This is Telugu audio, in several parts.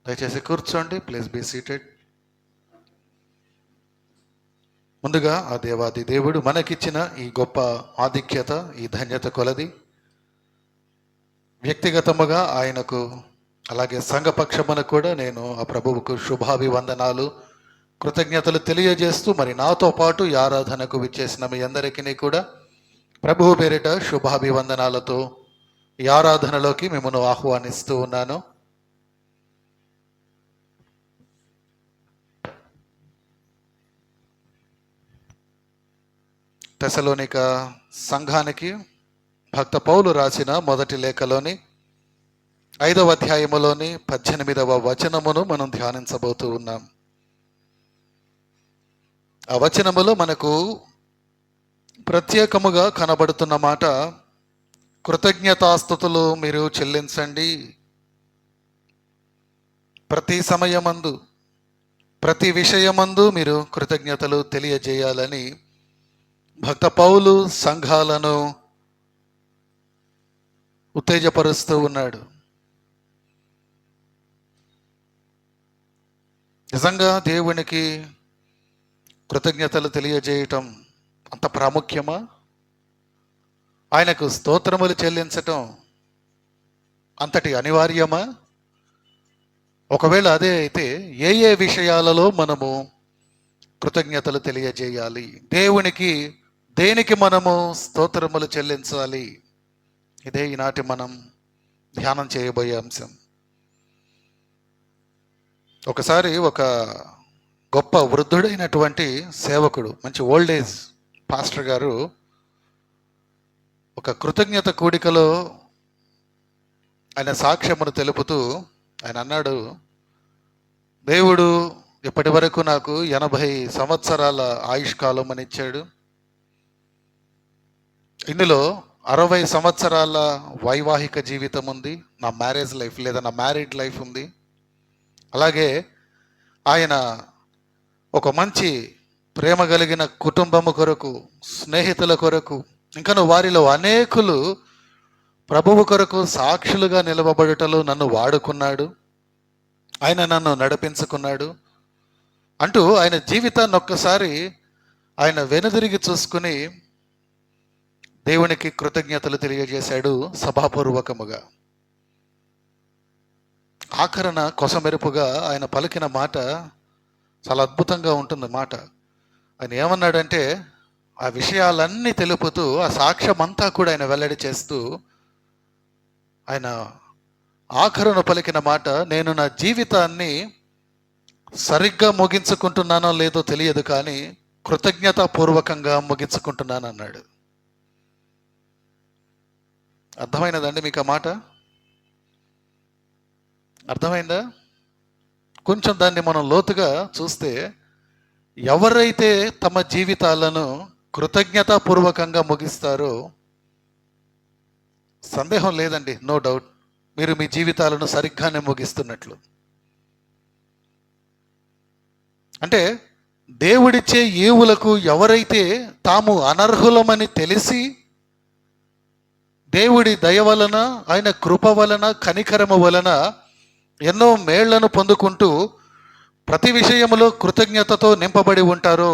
దయచేసి కూర్చోండి. Please be seated. ముందుగా ఆ దేవాది దేవుడు మనకిచ్చిన ఈ గొప్ప ఆధిక్యత, ఈ ధన్యత కొలది వ్యక్తిగతముగా ఆయనకు, అలాగే సంఘపక్షమున కూడా నేను ఆ ప్రభువుకు శుభాభివందనాలు, కృతజ్ఞతలు తెలియజేస్తూ, మరి నాతో పాటు ఈ ఆరాధనకు విచ్చేసిన మీ అందరికీ కూడా ప్రభువు పేరిట శుభాభివందనాలతో ఈ ఆరాధనలోకి మిమ్మల్ని ఆహ్వానిస్తూ ఉన్నాను. తెసలోనిక సంఘానికి భక్త పౌలు రాసిన మొదటి లేఖలోని 5వ అధ్యాయములోని 18వ వచనమును మనం ధ్యానించబోతూ ఉన్నాం. ఆ వచనములో మనకు ప్రత్యేకముగా కనబడుతున్న మాట, కృతజ్ఞతాస్తుతులు మీరు చెల్లించండి, ప్రతి సమయమందు ప్రతి విషయమందు మీరు కృతజ్ఞతలు తెలియజేయాలని భక్త పౌలు సంఘాలను ఉత్తేజపరుస్తూ ఉన్నాడు. నిజంగా దేవునికి కృతజ్ఞతలు తెలియజేయటం అంత ప్రాముఖ్యమా? ఆయనకు స్తోత్రములు చెల్లించటం అంతటి అనివార్యమా? ఒకవేళ అదే అయితే ఏ ఏ విషయాలలో మనము కృతజ్ఞతలు తెలియజేయాలి? దేవునికి దేనికి మనము స్తోత్రములు చెల్లించాలి? ఇదే ఈనాటి మనం ధ్యానం చేయబోయే అంశం. ఒకసారి ఒక గొప్ప వృద్ధుడైనటువంటి సేవకుడు, మంచి ఓల్డ్ ఏజ్ పాస్టర్ గారు ఒక కృతజ్ఞత కూడికలో ఆయన సాక్ష్యమును తెలుపుతూ ఆయన అన్నాడు, దేవుడు ఇప్పటి వరకు నాకు 80 సంవత్సరాల ఆయుష్కాలం అని ఇచ్చాడు. ఇందులో 60 సంవత్సరాల వైవాహిక జీవితం ఉంది, నా మ్యారేజ్ లైఫ్ లేదా నా మ్యారీడ్ లైఫ్ ఉంది. అలాగే ఆయన ఒక మంచి ప్రేమ కలిగిన కుటుంబము కొరకు, స్నేహితుల కొరకు, ఇంకను వారిలో అనేకులు ప్రభువు కొరకు సాక్షులుగా నిలవబడుటలో నన్ను వాడుకున్నాడు, ఆయన నన్ను నడిపించుకున్నాడు అంటూ ఆయన జీవితాన్ని ఒక్కసారి ఆయన వెనుదిరిగి చూసుకుని దేవునికి కృతజ్ఞతలు తెలియజేశాడు సభాపూర్వకముగా. ఆఖరణ కొసమెరుపుగా ఆయన పలికిన మాట చాలా అద్భుతంగా ఉంటుంది మాట. ఆయన ఏమన్నాడంటే, ఆ విషయాలన్నీ తెలుపుతూ, ఆ సాక్ష్యం అంతా కూడా ఆయన వెల్లడి చేస్తూ, ఆయన ఆఖరును పలికిన మాట, నేను నా జీవితాన్ని సరిగ్గా ముగించుకుంటున్నానో లేదో తెలియదు, కానీ కృతజ్ఞతాపూర్వకంగా ముగించుకుంటున్నాను అన్నాడు. అర్థమైనదండి మీకు ఆ మాట? అర్థమైందా? కొంచెం దాన్ని మనం లోతుగా చూస్తే, ఎవరైతే తమ జీవితాలను కృతజ్ఞతాపూర్వకంగా ముగిస్తారో, సందేహం లేదండి, నో డౌట్, మీరు మీ జీవితాలను సరిగ్గానే ముగిస్తున్నట్లు. అంటే దేవుడిచ్చే ఈవులకు ఎవరైతే తాము అనర్హులమని తెలిసి దేవుడి దయ వలన, ఆయన కృప వలన, కనికరము వలన ఎన్నో మేళ్లను పొందుకుంటూ ప్రతి విషయములో కృతజ్ఞతతో నింపబడి ఉంటారో,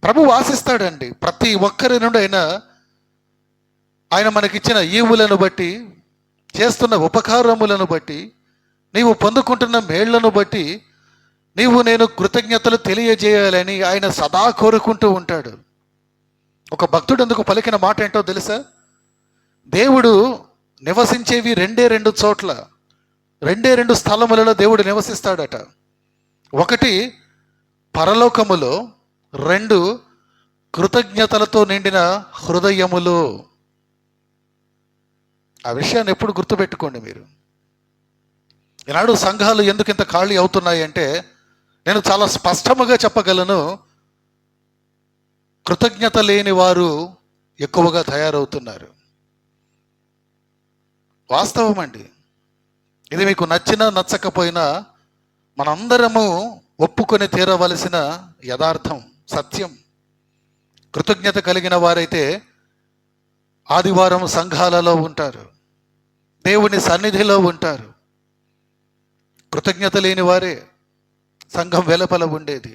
ప్రభువు ఆశిస్తాడండి ప్రతి ఒక్కరి నుండి ఆయన మనకిచ్చిన ఈవులను బట్టి, చేస్తున్న ఉపకారములను బట్టి, నీవు పొందుకుంటున్న మేళ్లను బట్టి నేను కృతజ్ఞతలు తెలియజేయాలని ఆయన సదా కోరుకుంటూ ఉంటాడు. ఒక భక్తుడు అందుకు పలికిన మాట ఏంటో తెలుసా? దేవుడు నివసించేవి రెండు చోట్ల, 2 స్థలములలో దేవుడు నివసిస్తాడట. ఒకటి పరలోకములో, 2 కృతజ్ఞతలతో నిండిన హృదయములో. ఆ విషయాన్ని ఎప్పుడు గుర్తుపెట్టుకోండి మీరు. ఈనాడు సంఘాలు ఎందుకు ఇంత ఖాళీ అవుతున్నాయి అంటే, నేను చాలా స్పష్టముగా చెప్పగలను, కృతజ్ఞత లేని వారు ఎక్కువగా తయారవుతున్నారు. వాస్తవం అండి. ఇది మీకు నచ్చినా నచ్చకపోయినా మనందరము ఒప్పుకొని తీరవలసిన యథార్థం, సత్యం. కృతజ్ఞత కలిగిన వారైతే ఆదివారం సంఘాలలో ఉంటారు, దేవుని సన్నిధిలో ఉంటారు, కృతజ్ఞత లేని వారే సంఘం వెలుపల ఉండేది.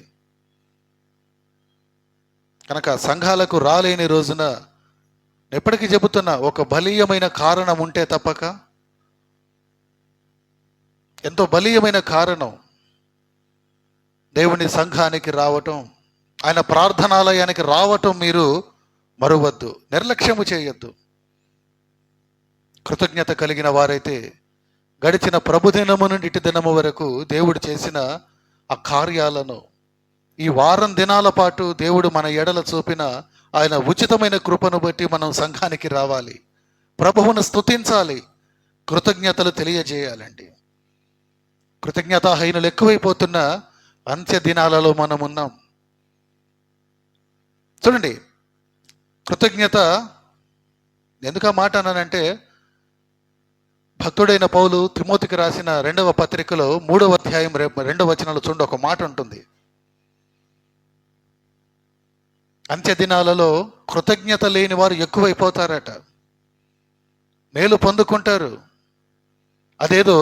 కనుక సంఘాలకు రాలేని రోజున ఎప్పటికీ చెబుతున్నా, ఒక బలీయమైన కారణం ఉంటే తప్పక, ఎంతో బలీయమైన కారణం దేవుని సంఘానికి రావటం, ఆయన ప్రార్థనాలయానికి రావటం మీరు మరువద్దు, నిర్లక్ష్యము చేయొద్దు. కృతజ్ఞత కలిగిన వారైతే గడిచిన ప్రభుదినము నుండి ఇటు దినము వరకు దేవుడు చేసిన ఆ కార్యాలను, ఈ వారం దినాల పాటు దేవుడు మన ఎడల చూపిన ఆయన ఉచితమైన కృపను బట్టి మనం సంఘానికి రావాలి, ప్రభువును స్తుతించాలి, కృతజ్ఞతలు తెలియజేయాలండి. కృతజ్ఞతాహీనులు ఎక్కువైపోతున్న అంత్య దినాలలో మనం ఉన్నాం. చూడండి, కృతజ్ఞత ఎందుకు ఆ మాట అన్నానంటే, భక్తుడైన పౌలు తిమోతికి రాసిన 2వ పత్రికలో 3వ అధ్యాయం 2వ వచనంలో చూడండి, ఒక మాట ఉంటుంది. అంత్య దినాలలో కృతజ్ఞత లేని వారు ఎక్కువైపోతారట. మేలు పొందుకుంటారు, అదేదో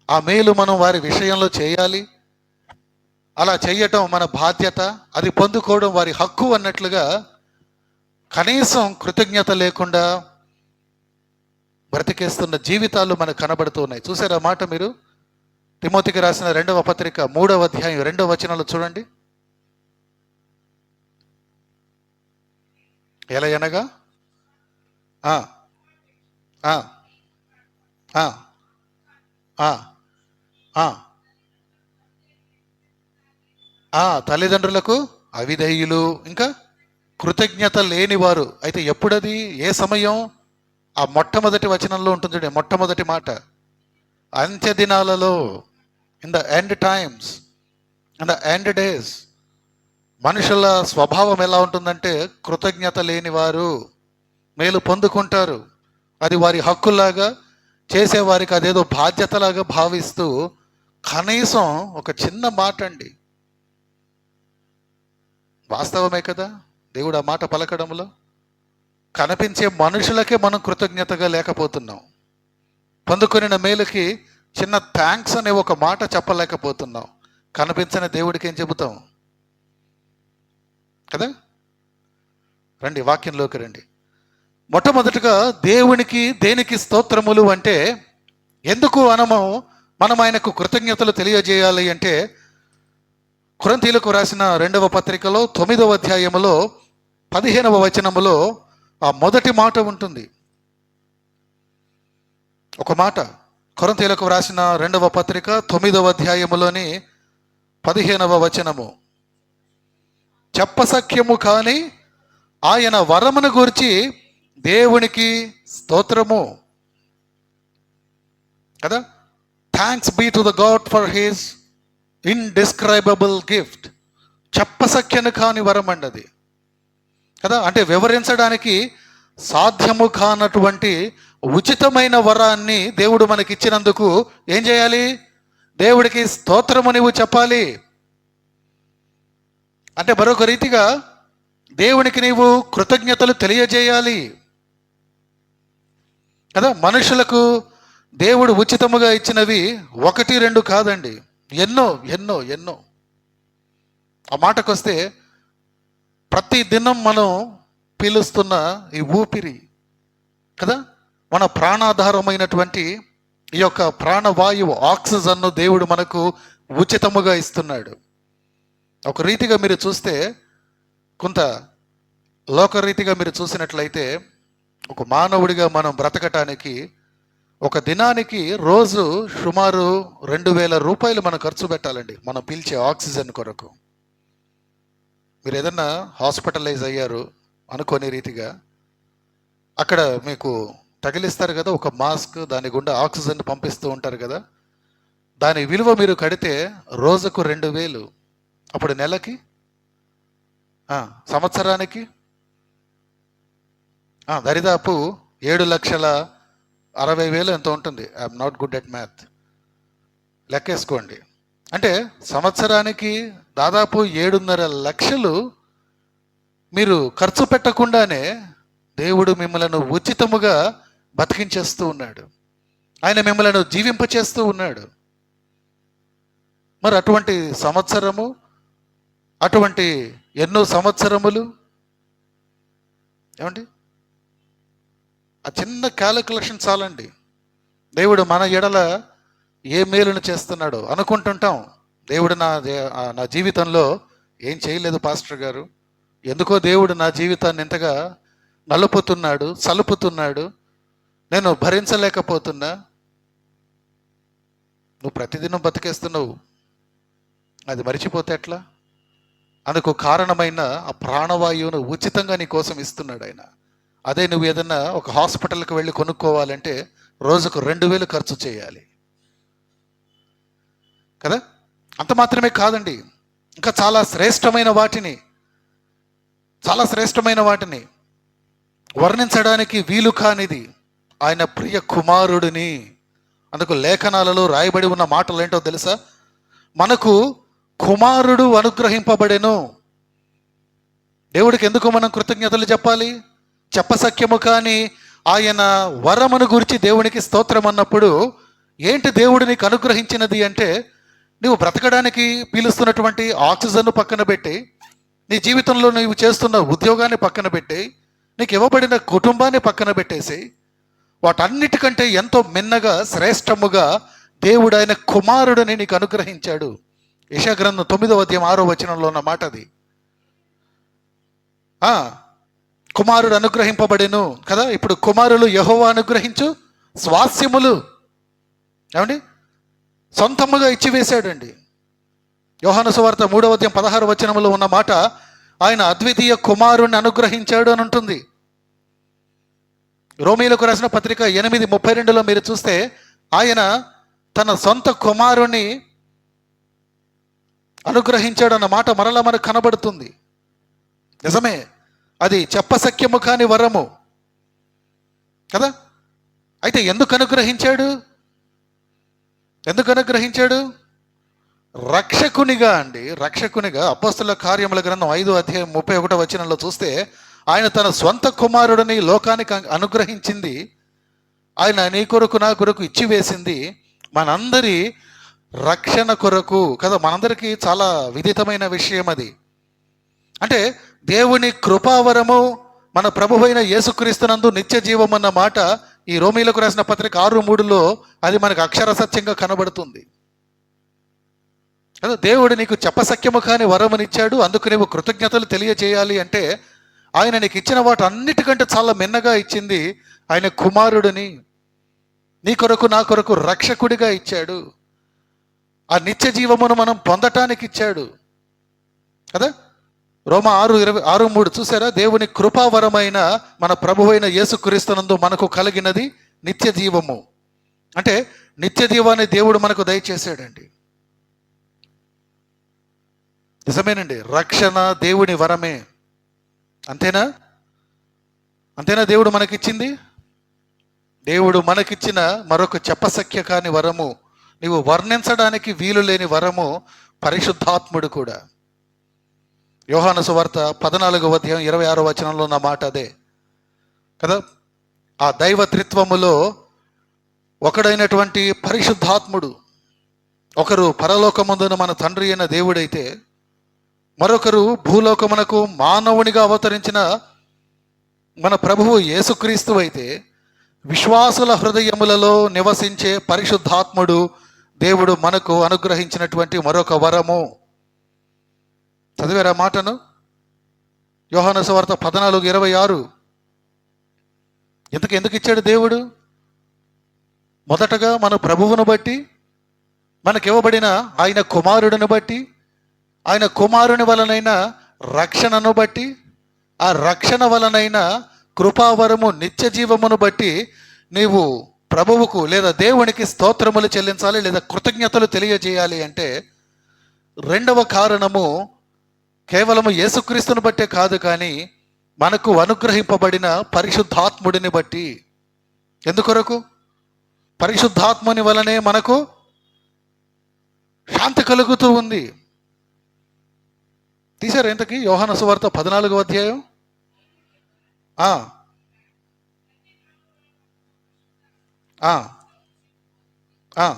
ఆ మేలు మనం వారి విషయంలో చేయాలి, అలా చేయటం మన బాధ్యత, అది పొందుకోవడం వారి హక్కు అన్నట్లుగా కనీసం కృతజ్ఞత లేకుండా బ్రతికేస్తున్న జీవితాలు మనకు కనబడుతూ ఉన్నాయి. చూసారా మాట మీరు? తిమోతికి రాసిన 2వ పత్రిక 3వ అధ్యాయం 2వ వచనంలో చూడండి. ఎలా అనగా తల్లిదండ్రులకు అవిధేయులు, ఇంకా కృతజ్ఞత లేనివారు. అయితే ఎప్పుడది, ఏ సమయం? ఆ మొట్టమొదటి వచనంలో ఉంటుంది చూడండి, మొట్టమొదటి మాట, అంత్య దినాలలో, in the end times, in the end days. మనుషుల స్వభావం ఎలా ఉంటుందంటే, కృతజ్ఞత లేనివారు మేలు పొందుకుంటారు, అది వారి హక్కులాగా, చేసేవారికి అదేదో బాధ్యతలాగా భావిస్తూ, కనీసం ఒక చిన్న మాట అండి, వాస్తవమే కదా దేవుడు ఆ మాట పలకడంలో, కనిపించే మనుషులకే మనం కృతజ్ఞతగా లేకపోతున్నాం, పొందుకొనిన మేలుకి చిన్న థ్యాంక్స్ అనే ఒక మాట చెప్పలేకపోతున్నాం, కనిపించని దేవుడికి ఏం చెబుతాం కదా? రండి వాక్యంలోకి రండి. మొట్టమొదటిగా దేవునికి దేనికి స్తోత్రములు అంటే, ఎందుకు మనం ఆయనకు కృతజ్ఞతలు తెలియజేయాలి అంటే, కొరింథీయులకు రాసిన 2వ పత్రికలో 9వ అధ్యాయములో 15వ వచనములో ఆ మొదటి మాట ఉంటుంది. ఒక మాట, కొరింథీయులకు రాసిన 2వ పత్రిక 9వ అధ్యాయములోని 15వ వచనము, చెప్పసఖ్యము కాని ఆయన వరమును గూర్చి దేవునికి స్తోత్రము కదా. Thanks be to the God for his indescribable gift. చెప్పసఖ్యను కాని వరం అండి అది కదా. అంటే వివరించడానికి సాధ్యము కానటువంటి ఉచితమైన వరాన్ని దేవుడు మనకిచ్చినందుకు ఏం చేయాలి? దేవుడికి స్తోత్రము నీవు చెప్పాలి. అంటే మరొక రీతిగా దేవునికి నీవు కృతజ్ఞతలు తెలియజేయాలి కదా. మనుషులకు దేవుడు ఉచితముగా ఇచ్చినవి 1, 2 కాదండి, ఎన్నో ఎన్నో ఎన్నో. ఆ మాటకొస్తే, ప్రతి దినం మనం పీలుస్తున్న ఈ ఊపిరి కదా, మన ప్రాణాధారమైనటువంటి ఈ యొక్క ప్రాణవాయువు ఆక్సిజన్ను దేవుడు మనకు ఉచితముగా ఇస్తున్నాడు. ఒక రీతిగా మీరు చూస్తే, కొంత లోకరీతిగా మీరు చూసినట్లయితే, ఒక మానవుడిగా మనం బ్రతకటానికి ఒక దినానికి రోజు సుమారు 2000 రూపాయలు మనం ఖర్చు పెట్టాలండి, మనం పీల్చే ఆక్సిజన్ కొరకు. మీరు ఏదన్నా హాస్పిటలైజ్ అయ్యారు అనుకోని రీతిగా, అక్కడ మీకు తగిలిస్తారు కదా ఒక మాస్క్, దాని గుండా ఆక్సిజన్ పంపిస్తూ ఉంటారు కదా, దాని విలువ మీరు కడితే రోజుకు 2000, అప్పుడు నెలకి, సంవత్సరానికి దరిదాపు 7,60,000 ఎంతో ఉంటుంది. I'm not good at math, లెక్కేసుకోండి. అంటే సంవత్సరానికి దాదాపు 7.5 లక్షలు మీరు ఖర్చు పెట్టకుండానే దేవుడు మిమ్మల్ని ఉచితముగా బతికించేస్తూ ఉన్నాడు, ఆయన మిమ్మల్ని జీవింపచేస్తూ ఉన్నాడు. మరి అటువంటి సంవత్సరము, అటువంటి ఎన్నో సంవత్సరములు, ఏమండి, ఆ చిన్న క్యాలిక్యులేషన్ చాలండి. దేవుడు మన ఎడల ఏ మేలును చేస్తున్నాడో అనుకుంటుంటాం. దేవుడు నా జీవితంలో ఏం చేయలేదు పాస్టర్ గారు, ఎందుకో దేవుడు నా జీవితాన్ని ఇంతగా నలుపుతున్నాడు, సలుపుతున్నాడు, నేను భరించలేకపోతున్నా. నువ్వు ప్రతిదినం బతికేస్తున్నావు, అది మరిచిపోతే ఎట్లా? అందుకు కారణమైన ఆ ప్రాణవాయువును ఉచితంగా నీ కోసం ఇస్తున్నాడు ఆయన. అదే నువ్వు ఏదన్నా ఒక హాస్పిటల్కి వెళ్ళి కొనుక్కోవాలంటే రోజుకు 2000 ఖర్చు చేయాలి కదా. అంత మాత్రమే కాదండి, ఇంకా చాలా శ్రేష్టమైన వాటిని వర్ణించడానికి వీలు కానిది ఆయన ప్రియ కుమారుడిని. అందుకు లేఖనాలలో రాయబడి ఉన్న మాటలు ఏంటో తెలుసా? మనకు కుమారుడు అనుగ్రహింపబడెను. దేవుడికి ఎందుకు మనం కృతజ్ఞతలు చెప్పాలి? చెప్పసఖ్యము కాని ఆయన వరమును గురించి దేవునికి స్తోత్రం అన్నప్పుడు ఏంటి దేవుడు నీకు అనుగ్రహించినది అంటే, నువ్వు బ్రతకడానికి పీలుస్తున్నటువంటి ఆక్సిజన్ను పక్కన పెట్టి, నీ జీవితంలో నువ్వు చేస్తున్న ఉద్యోగాన్ని పక్కన పెట్టి, నీకు ఇవ్వబడిన కుటుంబాన్ని పక్కన పెట్టేసి, వాటన్నిటికంటే ఎంతో మిన్నగా శ్రేష్టముగా దేవుడు ఆయన కుమారుడిని నీకు అనుగ్రహించాడు. యెషయా గ్రంథం 9వ అధ్యాయం 6వ వచనంలో ఉన్న మాట అది. కుమారుడు అనుగ్రహింపబడెను కదా. ఇప్పుడు కుమారులు యెహోవా అనుగ్రహించు స్వాస్యములు, ఏమండి, సొంతముగా ఇచ్చివేశాడండి. యోహాను సువార్త 3వ అధ్యాయం 16వ వచనంలో ఉన్న మాట, ఆయన అద్వితీయ కుమారుణ్ణి అనుగ్రహించాడు అని ఉంటుంది. రోమీయులకు రాసిన పత్రిక 8:32లో మీరు చూస్తే ఆయన తన సొంత కుమారుణ్ణి అనుగ్రహించాడు అన్న మాట మరలా మనకు కనబడుతుంది. నిజమే, అది చెప్పసఖ్యము కాని వరము కదా. అయితే ఎందుకు అనుగ్రహించాడు? రక్షకునిగా అపోస్తలుల కార్యముల గ్రంథం 5వ అధ్యాయం 31వ వచనంలో చూస్తే, ఆయన తన స్వంత కుమారుడిని లోకానికి అనుగ్రహించింది, ఆయన నీ కొరకు నా కొరకు ఇచ్చివేసింది మనందరి రక్షణ కొరకు కదా. మనందరికీ చాలా విదితమైన విషయం అది. అంటే దేవుని కృపావరము మన ప్రభువైన యేసుక్రీస్తునందు నిత్య జీవం అన్న మాట ఈ రోమీయులకు రాసిన పత్రిక 6:3లో అది మనకు అక్షర సత్యంగా కనబడుతుంది కదా. దేవుడు నీకు చెప్పసఖ్యము కాని వరమునిచ్చాడు, అందుకు నీవు కృతజ్ఞతలు తెలియజేయాలి. అంటే ఆయన నీకు ఇచ్చిన వాటి అన్నిటికంటే చాలా మిన్నగా ఇచ్చింది ఆయన కుమారుడిని నీ కొరకు నా కొరకు రక్షకుడిగా ఇచ్చాడు. ఆ నిత్య జీవమును మనం పొందటానికి ఇచ్చాడు కదా. రోమా 6:3 చూసారా? దేవుని కృపావరమైన మన ప్రభువైన యేసుక్రీస్తునందు మనకు కలిగినది నిత్య జీవము. అంటే నిత్య జీవాన్ని దేవుడు మనకు దయచేశాడండి. నిజమేనండి, రక్షణ దేవుని వరమే. అంతేనా దేవుడు మనకిచ్చింది. దేవుడు మనకిచ్చిన మరొక చెప్పసఖ్య కాని వరము, నీవు వర్ణించడానికి వీలు లేని వరము పరిశుద్ధాత్ముడు కూడా. యోహాను సువార్త 14వ అధ్యాయం 26వ వచనంలో ఉన్న మాట అదే కదా. ఆ దైవ త్రిత్వములో ఒకడైనటువంటి పరిశుద్ధాత్ముడు, ఒకరు పరలోకమందున మన తండ్రి అయిన దేవుడైతే, మరొకరు భూలోకమునకు మానవునిగా అవతరించిన మన ప్రభువు యేసుక్రీస్తు అయితే, విశ్వాసుల హృదయములలో నివసించే పరిశుద్ధాత్ముడు దేవుడు మనకు అనుగ్రహించినటువంటి మరొక వరము. చదివారా మాటను? యోహాను సువార్త 14:26. ఎందుకు ఇచ్చాడు దేవుడు? మొదటగా మన ప్రభువును బట్టి, మనకివ్వబడిన ఆయన కుమారుడిని బట్టి, ఆయన కుమారుని వలనైన రక్షణను బట్టి, ఆ రక్షణ వలనైన కృపావరము నిత్య జీవమును బట్టి నీవు ప్రభువుకు లేదా దేవునికి స్తోత్రములు చెల్లించాలి లేదా కృతజ్ఞతలు తెలియజేయాలి. అంటే రెండవ కారణము కేవలము యేసుక్రీస్తుని బట్టే కాదు, కానీ మనకు అనుగ్రహింపబడిన పరిశుద్ధాత్ముడిని బట్టి. ఎందుకొరకు? పరిశుద్ధాత్ముని వలనే మనకు శాంతి కలుగుతూ ఉంది. తీశారు ఎంతకి? యోహాను సువార్త 14వ అధ్యాయం ఆ ఆ ఆ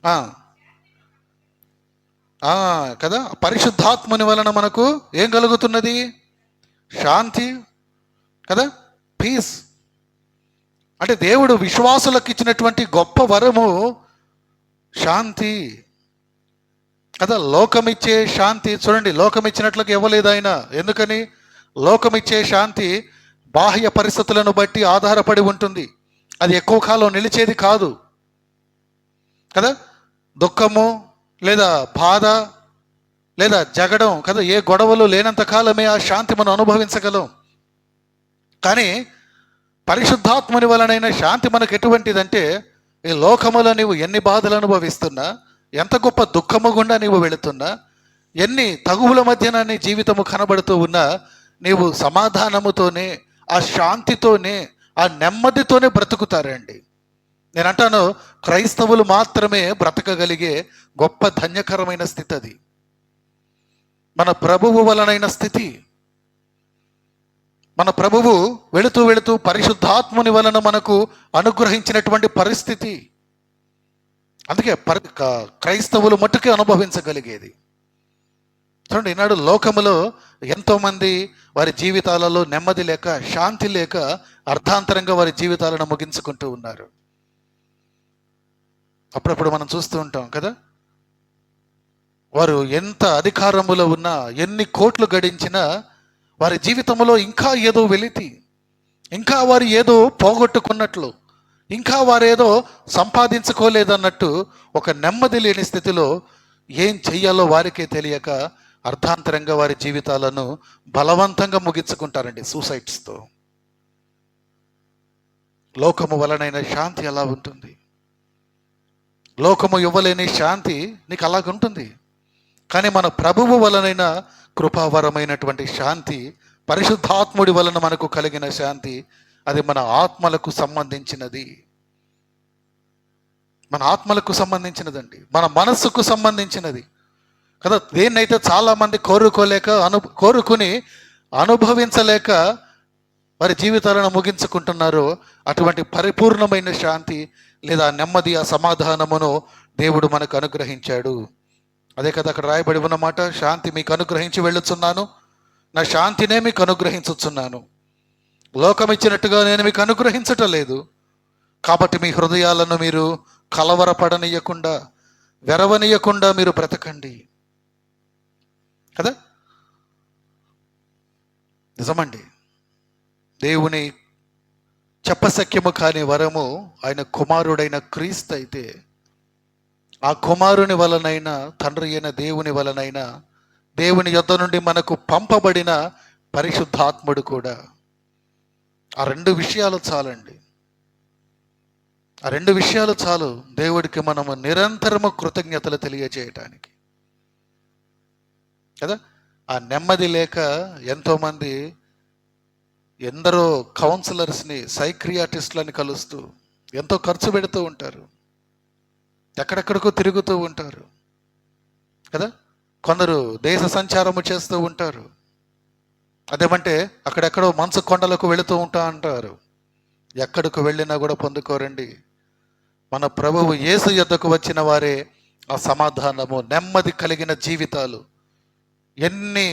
ఆ, ఆ, కదా, పరిశుద్ధాత్మని వలన మనకు ఏం కలుగుతున్నది? శాంతి, కదా, పీస్. అంటే దేవుడు విశ్వాసులకు ఇచ్చినటువంటి గొప్ప వరము శాంతి, కదా. లోకమిచ్చే శాంతి చూడండి, లోకమిచ్చినట్లుగా ఇవ్వలేదు ఆయన. ఎందుకని? లోకమిచ్చే శాంతి బాహ్య పరిస్థితులను బట్టి ఆధారపడి ఉంటుంది. అది ఎక్కువ కాలం నిలిచేది కాదు, కదా. దుఃఖము లేదా బాధ లేదా జగడం, కదా, ఏ గొడవలు లేనంత కాలమే ఆ శాంతి మనం అనుభవించగలం. కానీ పరిశుద్ధాత్మని వలనైన శాంతి మనకు ఎటువంటిదంటే, ఈ లోకములో నీవు ఎన్ని బాధలు అనుభవిస్తున్నా, ఎంత గొప్ప దుఃఖము గుండా నీవు వెళుతున్నా, ఎన్ని తగువుల మధ్యన నీ జీవితము కనబడుతూ ఉన్నా, నీవు సమాధానముతోనే, ఆ శాంతితోనే, ఆ నెమ్మదితోనే బ్రతుకుతారండి. నేను అంటాను, క్రైస్తవులు మాత్రమే బ్రతకగలిగే గొప్ప ధన్యకరమైన స్థితి అది, మన ప్రభువు వలనైన స్థితి. మన ప్రభువు వెళుతూ వెళుతూ పరిశుద్ధాత్ముని వలన మనకు అనుగ్రహించినటువంటి పరిస్థితి. అందుకే క్రైస్తవులు మట్టుకే అనుభవించగలిగేది. చూడండి, ఈనాడు లోకములో ఎంతోమంది వారి జీవితాలలో నెమ్మది లేక, శాంతి లేక అర్థాంతరంగా వారి జీవితాలను ముగించుకుంటూ ఉన్నారు. అప్పుడప్పుడు మనం చూస్తూ ఉంటాం కదా, వారు ఎంత అధికారములో ఉన్నా, ఎన్ని కోట్లు గడించినా వారి జీవితంలో ఇంకా ఏదో వెలితి, ఇంకా వారు ఏదో పోగొట్టుకున్నట్లు, ఇంకా వారు ఏదో సంపాదించుకోలేదన్నట్టు ఒక నెమ్మది లేని స్థితిలో ఏం చెయ్యాలో వారికే తెలియక అర్థాంతరంగా వారి జీవితాలను బలవంతంగా ముగించుకుంటారండి, సూసైడ్స్తో. లోకము వలనైన శాంతి ఎలా ఉంటుంది? లోకము ఇవ్వలేని శాంతి నీకు అలాగుంటుంది. కానీ మన ప్రభువు వలనైన కృపావరమైనటువంటి శాంతి, పరిశుద్ధాత్ముడి వలన మనకు కలిగిన శాంతి, అది మన ఆత్మలకు సంబంధించినది. మన ఆత్మలకు సంబంధించినదండి, మన మనస్సుకు సంబంధించినది, కదా. దేన్నైతే చాలామంది కోరుకుని అనుభవించలేక వారి జీవితాలను ముగించుకుంటున్నారో, అటువంటి పరిపూర్ణమైన శాంతి లేదా నెమ్మది, ఆ సమాధానమును దేవుడు మనకు అనుగ్రహించాడు. అదే కదా అక్కడ రాయబడి ఉన్నమాట, శాంతి మీకు అనుగ్రహించి వెళ్ళుచున్నాను, నా శాంతినే మీకు అనుగ్రహించుచున్నాను, లోకం ఇచ్చినట్టుగా నేను మీకు అనుగ్రహించటం లేదు. కాబట్టి మీ హృదయాలను మీరు కలవరపడనీయకుండా, వెరవనీయకుండా మీరు బ్రతకండి, కదా. నిజమండి, దేవుని చెప్పశక్యము కాని వరము ఆయన కుమారుడైన క్రీస్తు అయితే, ఆ కుమారుని వలనైనా, తండ్రి అయిన దేవుని వలనైనా, దేవుని యొద్ద నుండి మనకు పంపబడిన పరిశుద్ధాత్ముడు కూడా. ఆ రెండు విషయాలు చాలండి, ఆ రెండు విషయాలు చాలు దేవుడికి మనము నిరంతరము కృతజ్ఞతలు తెలియజేయటానికి, కదా. ఆ నెమ్మది లేక ఎంతోమంది ఎందరో కౌన్సిలర్స్ని, సైక్రియాటిస్టులని కలుస్తూ ఎంతో ఖర్చు పెడుతూ ఉంటారు, ఎక్కడెక్కడికో తిరుగుతూ ఉంటారు, కదా. కొందరు దేశ సంచారము చేస్తూ ఉంటారు. అదేమంటే అక్కడెక్కడో మంచు కొండలకు వెళుతూ ఉంటా అంటారు. ఎక్కడికి వెళ్ళినా కూడా పొందుకోరండి. మన ప్రభువు యేసు యొద్దకు వచ్చిన వారే ఆ సమాధానము, నెమ్మది కలిగిన జీవితాలు. ఎన్ని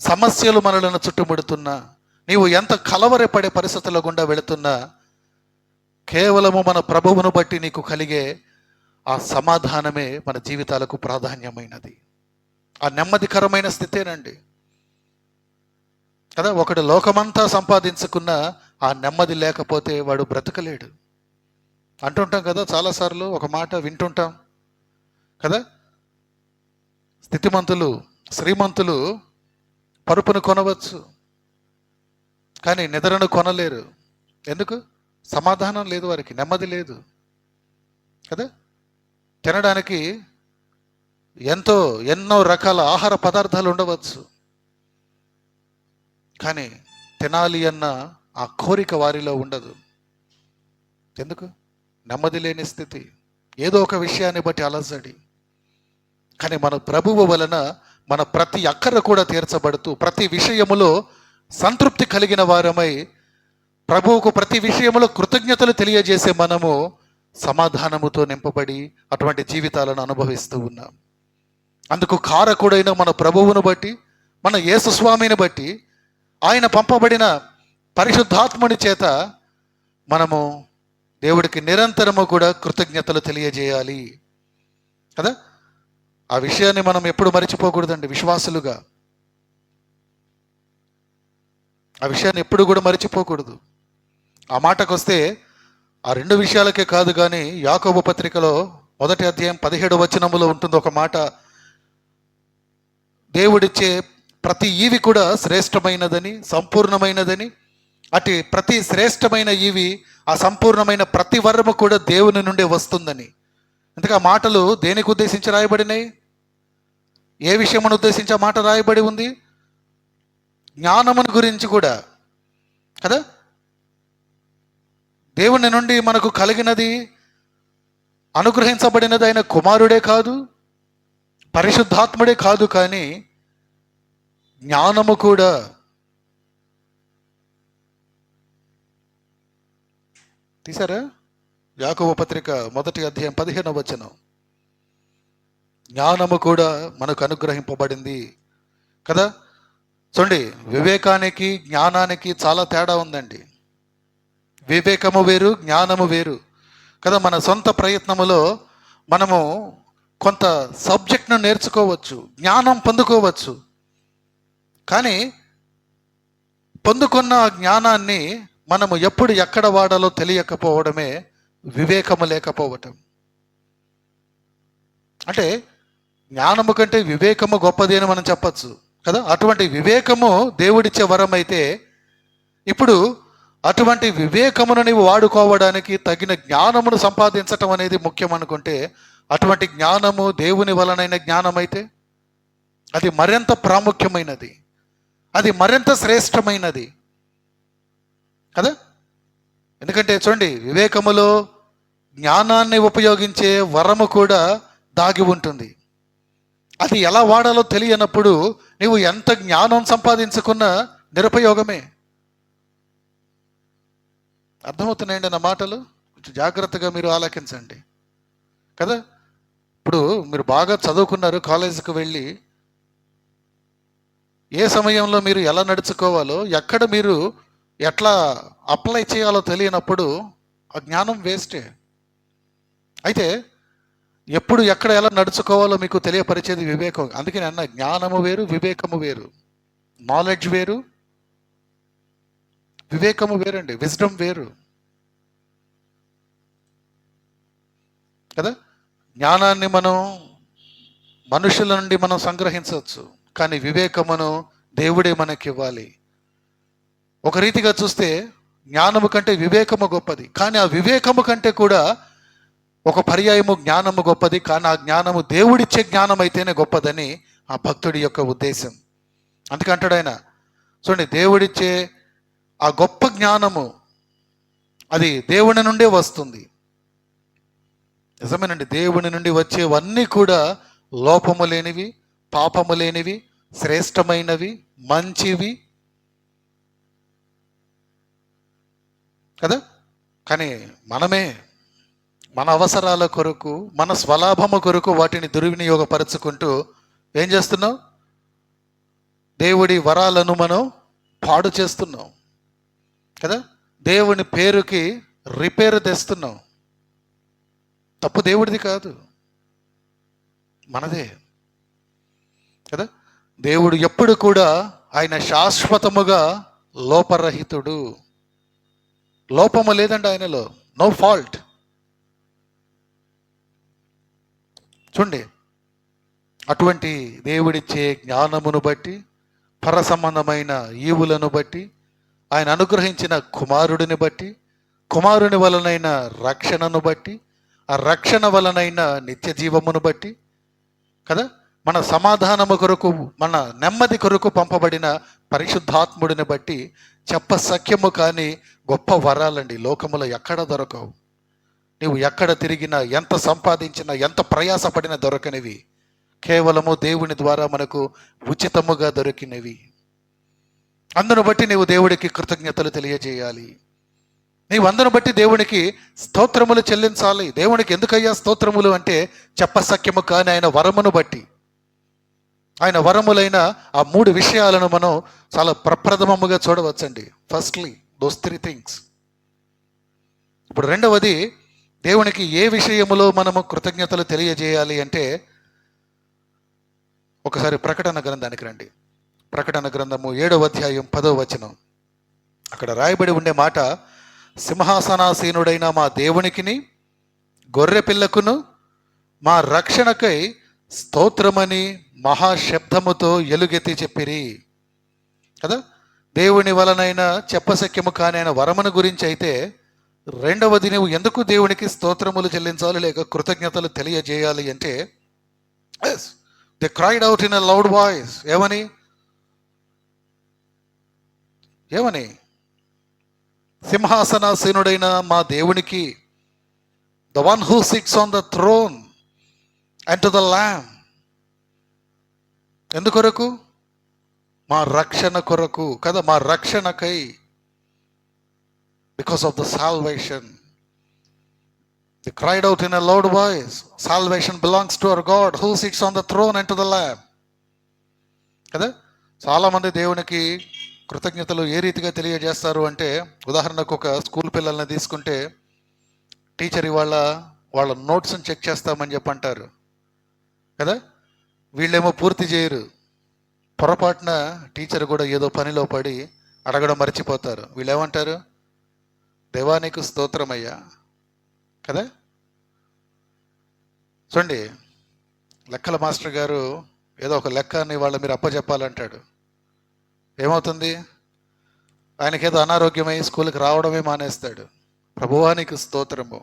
సమస్యలు మనలను చుట్టుముడుతున్నా, నీవు ఎంత కలవరపడే పరిస్థితుల గుండా వెళుతున్నా, కేవలము మన ప్రభువును బట్టి నీకు కలిగే ఆ సమాధానమే మన జీవితాలకు ప్రాధాన్యమైనది. ఆ నెమ్మదికరమైన స్థితేనండి, కదా. ఒకడు లోకమంతా సంపాదించుకున్న ఆ నెమ్మది లేకపోతే వాడు బ్రతకలేడు అంటుంటాం కదా. చాలాసార్లు ఒక మాట వింటుంటాం కదా, స్థితిమంతులు, శ్రీమంతులు పరుపును కొనవచ్చు కానీ నిద్రను కొనలేరు. ఎందుకు? సమాధానం లేదు, వారికి నెమ్మది లేదు, కదా. తినడానికి ఎన్నో రకాల ఆహార పదార్థాలు ఉండవచ్చు, కానీ తినాలి అన్న ఆ కోరిక వారిలో ఉండదు. ఎందుకు? నెమ్మది లేని స్థితి, ఏదో ఒక విషయాన్ని బట్టి అలసడి. కానీ మన ప్రభువు వలన మన ప్రతి అక్కర కూడా తీర్చబడుతూ, ప్రతి విషయములో సంతృప్తి కలిగిన వారమై, ప్రభువుకు ప్రతి విషయములో కృతజ్ఞతలు తెలియజేసే మనము సమాధానముతో నింపబడి అటువంటి జీవితాలను అనుభవిస్తూ ఉన్నాం. అందుకు కారకుడైన మన ప్రభువును బట్టి, మన యేసు స్వామిని బట్టి, ఆయన పంపబడిన పరిశుద్ధాత్ముని చేత మనము దేవుడికి నిరంతరము కూడా కృతజ్ఞతలు తెలియజేయాలి కదా. ఆ విషయాన్ని మనం ఎప్పుడు మరిచిపోకూడదండి. విశ్వాసులుగా ఆ విషయాన్ని ఎప్పుడు కూడా మరిచిపోకూడదు. ఆ మాటకు వస్తే ఆ రెండు విషయాలకే కాదు, కానీ యాకోబు పత్రికలో 1వ అధ్యాయం 17వ వచనములో ఉంటుంది ఒక మాట. దేవుడిచ్చే ప్రతి ఈవి కూడా శ్రేష్టమైనదని, సంపూర్ణమైనదని, అటు ప్రతి శ్రేష్టమైన ఈవి, ఆ సంపూర్ణమైన ప్రతి వరము కూడా దేవుని నుండి వస్తుందని. అందుకే ఆ మాటలు దేనికి ఉద్దేశించి రాయబడినాయి? ఏ విషయమును ఉద్దేశించి ఆ మాట రాయబడి ఉంది? జ్ఞానమును గురించి కూడా కదా. దేవుని నుండి మనకు కలిగినది, అనుగ్రహించబడినది ఆయన కుమారుడే కాదు, పరిశుద్ధాత్ముడే కాదు, కానీ జ్ఞానము కూడా. తీసారా? యాకోబు పత్రిక 1వ అధ్యాయం 15వ వచనం. జ్ఞానము కూడా మనకు అనుగ్రహింపబడింది కదా. చూడండి, వివేకానికి జ్ఞానానికి చాలా తేడా ఉందండి. వివేకము వేరు, జ్ఞానము వేరు కదా. మన సొంత ప్రయత్నములో మనము కొంత సబ్జెక్ట్ను నేర్చుకోవచ్చు, జ్ఞానం పొందుకోవచ్చు, కానీ పొందుకున్న జ్ఞానాన్ని మనము ఎప్పుడు ఎక్కడ వాడాలో తెలియకపోవడమే వివేకము లేకపోవటం. అంటే జ్ఞానము కంటే వివేకము గొప్పది అని మనం చెప్పచ్చు కదా. అటువంటి వివేకము దేవుడిచ్చే వరం అయితే, ఇప్పుడు అటువంటి వివేకమును నీవు వాడుకోవడానికి తగిన జ్ఞానమును సంపాదించటం అనేది ముఖ్యం అనుకుంటే, అటువంటి జ్ఞానము దేవుని వలనైన జ్ఞానం అయితే అది మరింత ప్రాముఖ్యమైనది, అది మరింత శ్రేష్టమైనది కదా. ఎందుకంటే చూడండి, వివేకములో జ్ఞానాన్ని ఉపయోగించే వరము కూడా దాగి ఉంటుంది. అది ఎలా వాడాలో తెలియనప్పుడు నీవు ఎంత జ్ఞానం సంపాదించుకున్నా నిరుపయోగమే. అర్థమవుతున్నాయండి నా మాటలు? కొంచెం జాగ్రత్తగా మీరు ఆలకించండి కదా. ఇప్పుడు మీరు బాగా చదువుకున్నారు, కాలేజీకి వెళ్ళి ఏ సమయంలో మీరు ఎలా నడుచుకోవాలో, ఎక్కడ మీరు ఎట్లా అప్లై చేయాలో తెలియనప్పుడు ఆ జ్ఞానం వేస్టే. అయితే ఎప్పుడు ఎక్కడ ఎలా నడుచుకోవాలో మీకు తెలియపరిచేది వివేకం. అందుకే నేను అన్న, జ్ఞానము వేరు, వివేకము వేరు. నాలెడ్జ్ వేరు, వివేకము వేరండి. విజ్డమ్ వేరు కదా. జ్ఞానాన్ని మనం మనుషుల నుండి మనం సంగ్రహించవచ్చు, కానీ వివేకమును దేవుడే మనకి ఇవ్వాలి. ఒక రీతిగా చూస్తే జ్ఞానము కంటే వివేకము గొప్పది, కానీ ఆ వివేకము కంటే కూడా ఒక పర్యాయము జ్ఞానము గొప్పది, కానీ ఆ జ్ఞానము దేవుడిచ్చే జ్ఞానం అయితేనే గొప్పదని ఆ భక్తుడి యొక్క ఉద్దేశం. అందుకంటాడు ఆయన, చూడండి, దేవుడిచ్చే ఆ గొప్ప జ్ఞానము అది దేవుని నుండే వస్తుంది. నిజమేనండి, దేవుని నుండి వచ్చేవన్నీ కూడా లోపము లేనివి, పాపము లేనివి, శ్రేష్టమైనవి, మంచివి కదా. కానీ మనమే మన అవసరాల కొరకు, మన స్వలాభము కొరకు వాటిని దుర్వినియోగపరుచుకుంటూ ఏం చేస్తున్నాం? దేవుడి వరాలను మనం పాడు చేస్తున్నాం కదా. దేవుని పేరుకి రిపేర్ తెస్తున్నాం. తప్పు దేవుడిది కాదు, మనదే కదా. దేవుడు ఎప్పుడు కూడా ఆయన శాశ్వతముగా లోపరహితుడు. లోపము లేదండి ఆయనలో, నో ఫాల్ట్. చూడండి, అటువంటి దేవుడిచ్చే జ్ఞానమును బట్టి, పర సంబంధమైన ఈవులను బట్టి, ఆయన అనుగ్రహించిన కుమారుడిని బట్టి, కుమారుని వలనైన రక్షణను బట్టి, ఆ రక్షణ వలనైన నిత్య జీవమును బట్టి కదా, మన సమాధానము కొరకు, మన నెమ్మది కొరకు పంపబడిన పరిశుద్ధాత్ముడిని బట్టి చెప్పసఖ్యము కాని గొప్ప వరాలండి. లోకములో ఎక్కడ దొరకవు. నీవు ఎక్కడ తిరిగినా, ఎంత సంపాదించినా, ఎంత ప్రయాసపడినా దొరకనివి. కేవలము దేవుని ద్వారా మనకు ఉచితముగా దొరికినవి. అందును బట్టి నీవు దేవుడికి కృతజ్ఞతలు తెలియజేయాలి. నీ వందను బట్టి దేవునికి స్తోత్రములు చెల్లించాలి. దేవునికి ఎందుకయ్యా స్తోత్రములు అంటే చెప్పసఖ్యము కాని ఆయన వరమును బట్టి, ఆయన వరములైన ఆ 3 విషయాలను మనం చాలా ప్రప్రథమముగా చూడవచ్చండి. Firstly those 3 things. ఇప్పుడు రెండవది, దేవునికి ఏ విషయములో మనము కృతజ్ఞతలు తెలియజేయాలి అంటే, ఒకసారి ప్రకటన గ్రంథానికి రండి. ప్రకటన గ్రంథము 7వ అధ్యాయం 10వ వచనం. అక్కడ రాయబడి ఉండే మాట, సింహాసనాసీనుడైన మా దేవునికిని గొర్రె పిల్లకును మా రక్షణకై స్తోత్రమని మహాశబ్దముతో ఎలుగెత్తి చెప్పిరి. కదా, దేవుని వలనైనా చెప్పశక్యము కాని ఆయన వరమును గురించి అయితే, రెండవది నువ్వు ఎందుకు దేవునికి స్తోత్రములు చెల్లించాలి లేక కృతజ్ఞతలు తెలియజేయాలి అంటే, they cried out in a loud voice. ఏమని? సింహాసనాసీనుడైన మా దేవునికి, the one who sits on the throne and to the lamb. ఎందుకొరకు? మా రక్షణ కొరకు కదా, మా రక్షణకై, because of the salvation. They cried out in a loud voice. Salvation belongs to our God who sits on the throne and to the Lamb. కదా, చాలామంది దేవునికి కృతజ్ఞతలు ఏ రీతిగా తెలియజేస్తారు అంటే, ఉదాహరణకు ఒక స్కూల్ పిల్లల్ని తీసుకుంటే, టీచర్ వాళ్ళ నోట్స్ని చెక్ చేస్తామని చెప్పి అంటారు కదా, వీళ్ళేమో పూర్తి చేయరు. పొరపాటున టీచర్ కూడా ఏదో పనిలో పడి అడగడం మర్చిపోతారు. వీళ్ళు ఏమంటారు? దేవానికి స్తోత్రమయ్యా కదా. చూడండి, లెక్కల మాస్టర్ గారు ఏదో ఒక లెక్కని మీరు అప్పచెప్పాలంటాడు. ఏమవుతుంది? ఆయనకేదో అనారోగ్యమై స్కూల్కి రావడమే మానేస్తాడు. ప్రభువానికి స్తోత్రము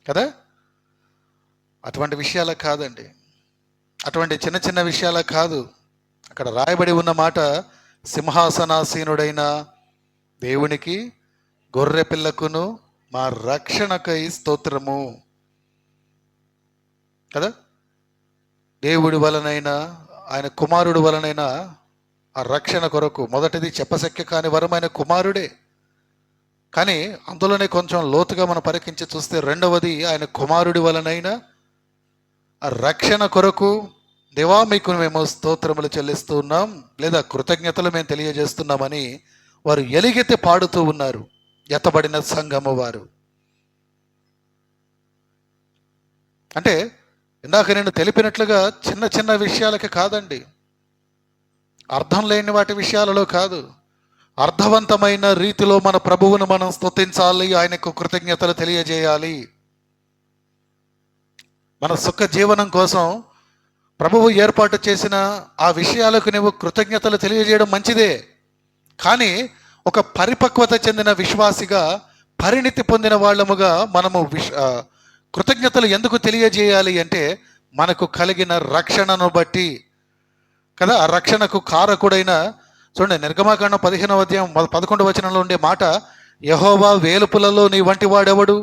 కదా. అటువంటి విషయాల కాదండి, అటువంటి చిన్న చిన్న విషయాల కాదు. అక్కడ రాయబడి ఉన్న మాట, సింహాసనాసీనుడైన దేవునికి గొర్రె పిల్లకును మా రక్షణకై స్తోత్రము కదా. దేవుడి వలనైనా ఆయన కుమారుడు వలనైనా ఆ రక్షణ కొరకు, మొదటిది చెప్పశక్య కాని వరమైన కుమారుడే. కానీ అందులోనే కొంచెం లోతుగా మనం పరికించి చూస్తే, రెండవది ఆయన కుమారుడి వలనైనా ఆ రక్షణ కొరకు, దేవా మీకు మేము స్తోత్రములు చెల్లిస్తూ ఉన్నాం లేదా కృతజ్ఞతలు మేము తెలియజేస్తున్నామని వారు ఎలుగెత్తి పాడుతూ ఉన్నారు, ఎత్తబడిన సంఘము వారు. అంటే ఇందాక నేను తెలిపినట్లుగా చిన్న చిన్న విషయాలకి కాదండి, అర్థం లేని వాటి విషయాలలో కాదు, అర్థవంతమైన రీతిలో మన ప్రభువును మనం స్తుతించాలి, ఆయనకు కృతజ్ఞతలు తెలియజేయాలి. మన సుఖ జీవనం కోసం ప్రభువు ఏర్పాటు చేసిన ఆ విషయాలకు నువ్వు కృతజ్ఞతలు తెలియజేయడం మంచిదే. కానీ ఒక పరిపక్వత చెందిన విశ్వాసిగా, పరిణితి పొందిన వాళ్ళముగా మనము కృతజ్ఞతలు ఎందుకు తెలియజేయాలి అంటే, మనకు కలిగిన రక్షణను బట్టి కదా. ఆ రక్షణకు కారకుడైన, చూడండి, నిర్గమాకాండం 15వ అధ్యాయం 11వ వచనంలో ఉండే మాట, యెహోవా వేలుపులలో నీ వంటి వాడెవడు?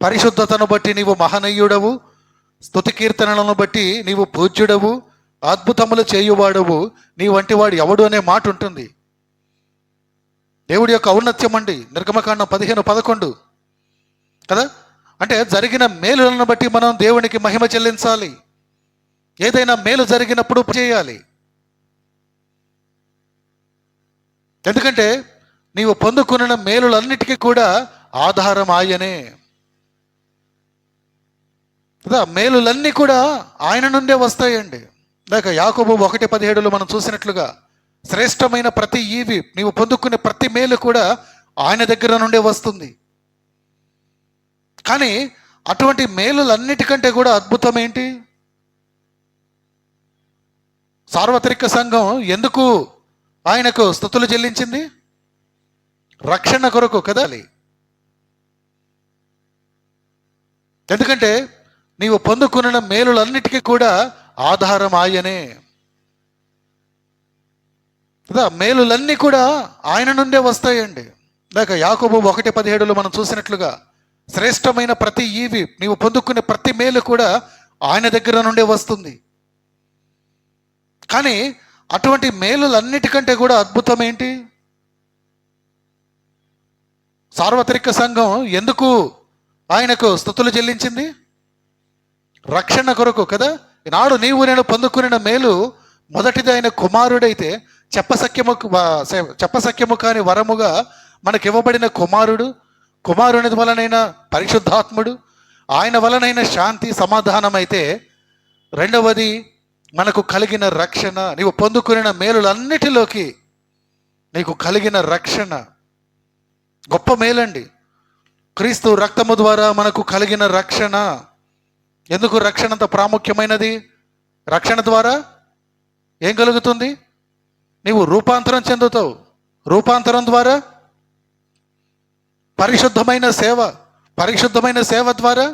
పరిశుద్ధతను బట్టి నీవు మహనీయుడవు, స్తుతి కీర్తనలను బట్టి నీవు పూజ్యుడవు, అద్భుతములు చేయువాడవు, నీ వంటి వాడు ఎవడు అనే మాట ఉంటుంది. దేవుడి యొక్క ఔన్నత్యం అండి, నిర్గమకాండం 15:11 కదా. అంటే జరిగిన మేలులను బట్టి మనం దేవునికి మహిమ చెల్లించాలి. ఏదైనా మేలు జరిగినప్పుడు చేయాలి. ఎందుకంటే నీవు పొందుకున్న మేలులన్నిటికీ కూడా ఆధారం ఆయనే కదా. మేలులన్నీ కూడా ఆయన నుండే వస్తాయండి. లేక యాకోబు 1:17 మనం చూసినట్లుగా, శ్రేష్టమైన ప్రతి ఈవి, నీవు పొందుకునే ప్రతి మేలు కూడా ఆయన దగ్గర నుండే వస్తుంది. కానీ అటువంటి మేలులన్నిటికంటే కూడా అద్భుతం ఏంటి? సార్వత్రిక సంఘం ఎందుకు ఆయనకు స్తుతులు చెల్లించింది? రక్షణ కొరకు కదా. ఎందుకంటే నీవు పొందుకున్న మేలులన్నిటికీ కూడా ఆధారం ఆయనే కదా. మేలులన్నీ కూడా ఆయన నుండే వస్తాయండి. లేక యాకోబు 1:17 మనం చూసినట్లుగా, శ్రేష్టమైన ప్రతి ఈవి, నీవు పొందుకునే ప్రతి మేలు కూడా ఆయన దగ్గర నుండే వస్తుంది. కానీ అటువంటి మేలులన్నిటికంటే కూడా అద్భుతం ఏంటి? సార్వత్రిక సంఘం ఎందుకు ఆయనకు స్తుతులు చెల్లించింది? రక్షణ కొరకు కదా. ఈనాడు నీవు నేను పొందుకున్న మేలు మొదటిది ఆయన కుమారుడైతే చెప్పసఖ్యము కాని వరముగా మనకి ఇవ్వబడిన కుమారుని వలనైన పరిశుద్ధాత్ముడు, ఆయన వలనైన శాంతి సమాధానం అయితే, రెండవది మనకు కలిగిన రక్షణ. నీవు పొందుకున్న మేలులన్నిటిలోకి నీకు కలిగిన రక్షణ గొప్ప మేలండి. క్రీస్తు రక్తము ద్వారా మనకు కలిగిన రక్షణ. ఎందుకు రక్షణ అంత ప్రాముఖ్యమైనది? రక్షణ ద్వారా ఏం కలుగుతుంది? నీవు రూపాంతరం చెందుతావు. రూపాంతరం ద్వారా పరిశుద్ధమైన సేవ ద్వారా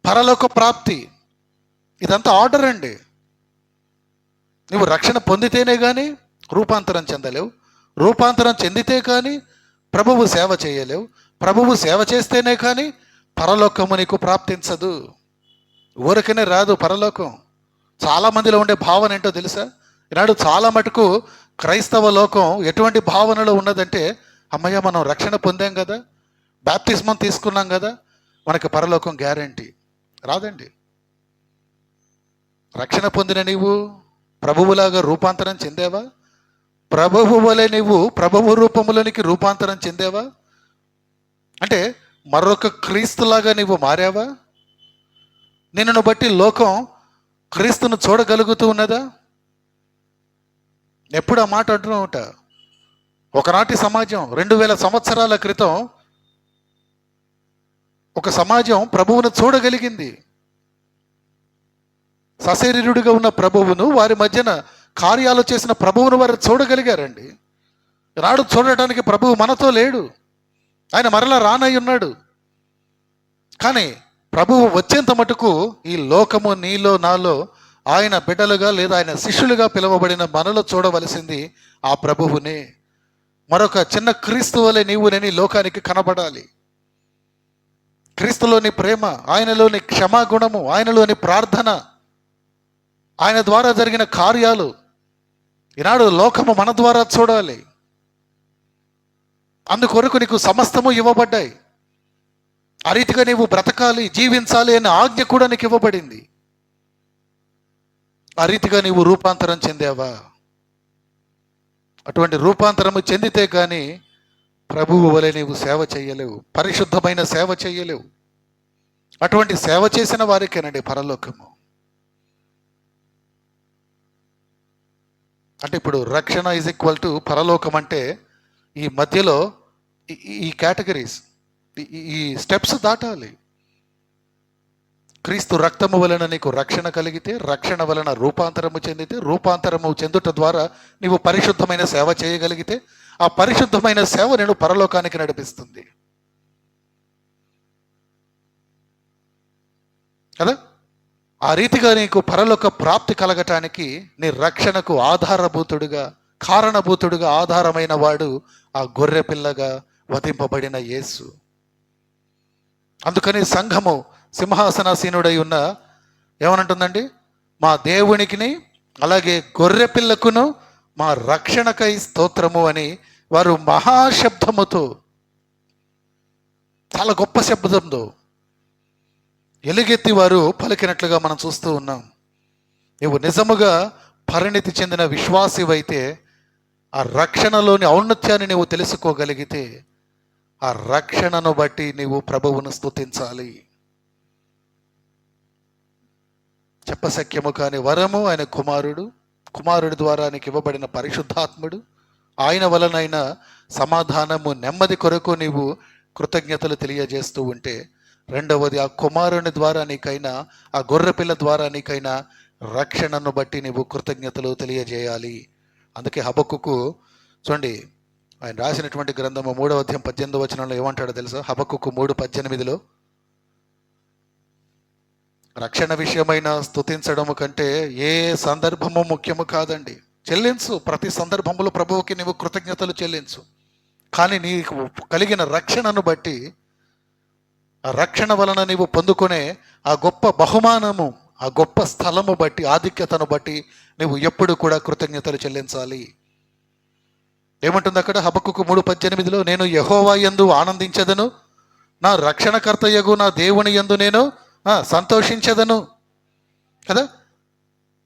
పరలోక ప్రాప్తి. ఇదంతా ఆర్డర్ అండి. నువ్వు రక్షణ పొందితేనే కానీ రూపాంతరం చెందలేవు. రూపాంతరం చెందితే కానీ ప్రభువు సేవ చేయలేవు. ప్రభువు సేవ చేస్తేనే కానీ పరలోకము నీకు ప్రాప్తించదు. ఊరికనే రాదు పరలోకం. చాలామందిలో ఉండే భావన ఏంటో తెలుసా? ఈనాడు చాలా మటుకు క్రైస్తవ లోకం ఎటువంటి భావనలో ఉన్నదంటే, అమ్మయ్య మనం రక్షణ పొందాం కదా, బాప్తిస్మం తీసుకున్నాం కదా, మనకి పరలోకం గ్యారంటీ. రాదండి. రక్షణ పొందిన నీవు ప్రభువులాగా రూపాంతరం చెందేవా? ప్రభువు వలె నీవు ప్రభువు రూపములోనికి రూపాంతరం చెందేవా? అంటే మరొక క్రీస్తులాగా నీవు మారావా? నిన్ను బట్టి లోకం క్రీస్తును చూడగలుగుతూ ఉన్నదా? ఎప్పుడు ఆ మాట అంటూ ఉంటా. ఒకనాటి సమాజం 2000 సంవత్సరాల క్రితం ఒక సమాజం ప్రభువును చూడగలిగింది. సశరీరుడిగా ఉన్న ప్రభువును, వారి మధ్యన కార్యాలు చేసిన ప్రభువును వారు చూడగలిగారండి. నాడు చూడటానికి ప్రభువు మనతో లేడు. ఆయన మరలా రానై ఉన్నాడు. కానీ ప్రభువు వచ్చేంత మటుకు ఈ లోకము నీలో నాలో ఆయన బిడ్డలుగా లేదా ఆయన శిష్యులుగా పిలువబడిన మనలో చూడవలసింది ఆ ప్రభువునే. మరొక చిన్న క్రీస్తు వలె నీవు నేను లోకానికి కనబడాలి. క్రీస్తులోని ప్రేమ, ఆయనలోని క్షమాగుణము, ఆయనలోని ప్రార్థన, ఆయన ద్వారా జరిగిన కార్యాలు ఈనాడు లోకము మన ద్వారా చూడాలి. అందుకొరకు నీకు సమస్తము ఇవ్వబడ్డాయి. ఆ రీతిగా నీవు బ్రతకాలి, జీవించాలి అనే ఆజ్ఞ కూడా నీకు ఇవ్వబడింది. ఆ రీతిగా నీవు రూపాంతరం చెందావా? అటువంటి రూపాంతరము చెందితే కానీ ప్రభువు వలె నీవు సేవ చేయలేవు, పరిశుద్ధమైన సేవ చేయలేవు. అటువంటి సేవ చేసిన వారికేనండి పరలోకము. అంటే ఇప్పుడు రక్షణ ఈజ్ ఈక్వల్ టు పరలోకం అంటే ఈ మధ్యలో ఈ కేటగిరీస్, ఈ స్టెప్స్ దాటాలి. క్రీస్తు రక్తము వలన నీకు రక్షణ కలిగితే, రక్షణ వలన రూపాంతరము చెందితే, రూపాంతరము చెందుట ద్వారా నీవు పరిశుద్ధమైన సేవ చేయగలిగితే, ఆ పరిశుద్ధమైన సేవ నేను పరలోకానికి నడిపిస్తుంది కదా. ఆ రీతిగా నీకు పరలోక ప్రాప్తి కలగటానికి నీ రక్షణకు ఆధారభూతుడుగా, కారణభూతుడుగా ఆధారమైన వాడు ఆ గొర్రె పిల్లగా వధింపబడిన యేసు. అందుకని సంఘము సింహాసనాసీనుడై ఉన్న ఏమనంటుందండి? మా దేవునికిని అలాగే గొర్రె పిల్లకును మా రక్షణకై స్తోత్రము అని వారు మహాశబ్దముతో, చాలా గొప్ప శబ్దంతో ఎలుగెత్తి వారు పలికినట్లుగా మనం చూస్తూ ఉన్నాం. నువ్వు నిజముగా పరిణితి చెందిన విశ్వాసివైతే, ఆ రక్షణలోని ఔన్నత్యాన్ని నువ్వు తెలుసుకోగలిగితే, ఆ రక్షణను బట్టి నీవు ప్రభువును స్తుతించాలి. చెప్పశక్యము కాని వరము ఆయన కుమారుడి ద్వారా నీకు ఇవ్వబడిన పరిశుద్ధాత్ముడు, ఆయన వలనైన సమాధానము, నెమ్మది కొరకు నీవు కృతజ్ఞతలు తెలియజేస్తూ ఉంటే, రెండవది ఆ కుమారుని ద్వారా నీకైనా, ఆ గొర్రెపిల్ల ద్వారా నీకైనా రక్షణను బట్టి నీవు కృతజ్ఞతలు తెలియజేయాలి. అందుకే హబక్కుకు చూడండి, ఆయన రాసినటువంటి గ్రంథము 3వ అధ్యాయం 18వ వచనంలో ఏమంటాడో తెలుసా? హబక్కుకు 3:18 రక్షణ విషయమైన స్తుతించడము కంటే ఏ సందర్భము ముఖ్యము కాదండి. చెల్లించు, ప్రతి సందర్భంలో ప్రభువుకి నీవు కృతజ్ఞతలు చెల్లించు. కానీ నీకు కలిగిన రక్షణను బట్టి, ఆ రక్షణ వలన నీవు పొందుకునే ఆ గొప్ప బహుమానము, ఆ గొప్ప స్థలము బట్టి, ఆధిక్యతను బట్టి నువ్వు ఎప్పుడు కూడా కృతజ్ఞతలు చెల్లించాలి. ఏమంటుంది అక్కడ హబక్కుకు 3:18, నేను యెహోవా యందు ఆనందించదను, నా రక్షణకర్తయగు నా దేవుని యందు నేను సంతోషించదను కదా.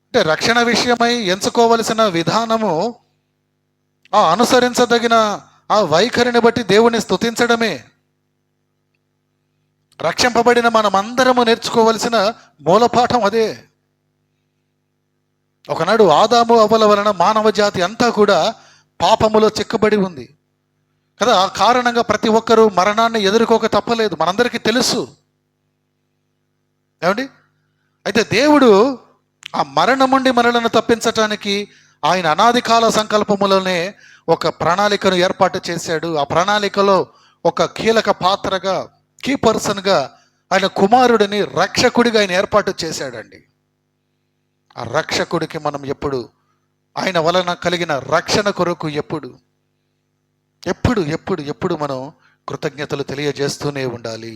అంటే రక్షణ విషయమై ఎంచుకోవలసిన విధానము, అనుసరించదగిన ఆ వైఖరిని బట్టి దేవుని స్తుతించడమే రక్షింపబడిన మనమందరము నేర్చుకోవలసిన మూలపాఠం అదే. ఒకనాడు ఆదాము అవ్వల వలన మానవ జాతి అంతా కూడా పాపములో చిక్కబడి ఉంది కదా. ఆ కారణంగా ప్రతి ఒక్కరూ మరణాన్ని ఎదుర్కోక తప్పలేదు, మనందరికీ తెలుసు ఏమండి. అయితే దేవుడు ఆ మరణం నుండి మనలను తప్పించటానికి ఆయన అనాది కాల సంకల్పములోనే ఒక ప్రణాళికను ఏర్పాటు చేశాడు. ఆ ప్రణాళికలో ఒక కీలక పాత్రగా, కీ పర్సన్గా ఆయన కుమారుడిని రక్షకుడిగా ఆయన ఏర్పాటు చేశాడండి. ఆ రక్షకుడికి మనం ఎప్పుడు, ఆయన వలన కలిగిన రక్షణ కొరకు ఎప్పుడు ఎప్పుడు ఎప్పుడు ఎప్పుడు మనం కృతజ్ఞతలు తెలియజేస్తూనే ఉండాలి.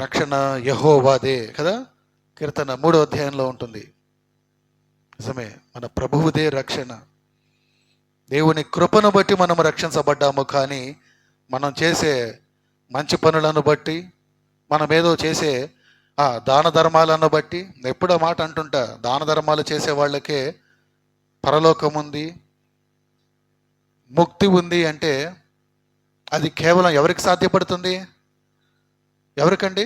రక్షణ యెహోవాదే కదా. కీర్తన 3వ అధ్యాయంలో ఉంటుంది. నిజమే, మన ప్రభువుదే రక్షణ. దేవుని కృపను బట్టి మనం రక్షించబడ్డాము, కానీ మనం చేసే మంచి పనులను బట్టి, మనం ఏదో చేసే దాన ధర్మాలను బట్టి, ఎప్పుడో మాట అంటుంటా, దాన ధర్మాలు చేసే వాళ్ళకే పరలోకం ఉంది, ముక్తి ఉంది అంటే అది కేవలం ఎవరికి సాధ్యపడుతుంది? ఎవరికండి?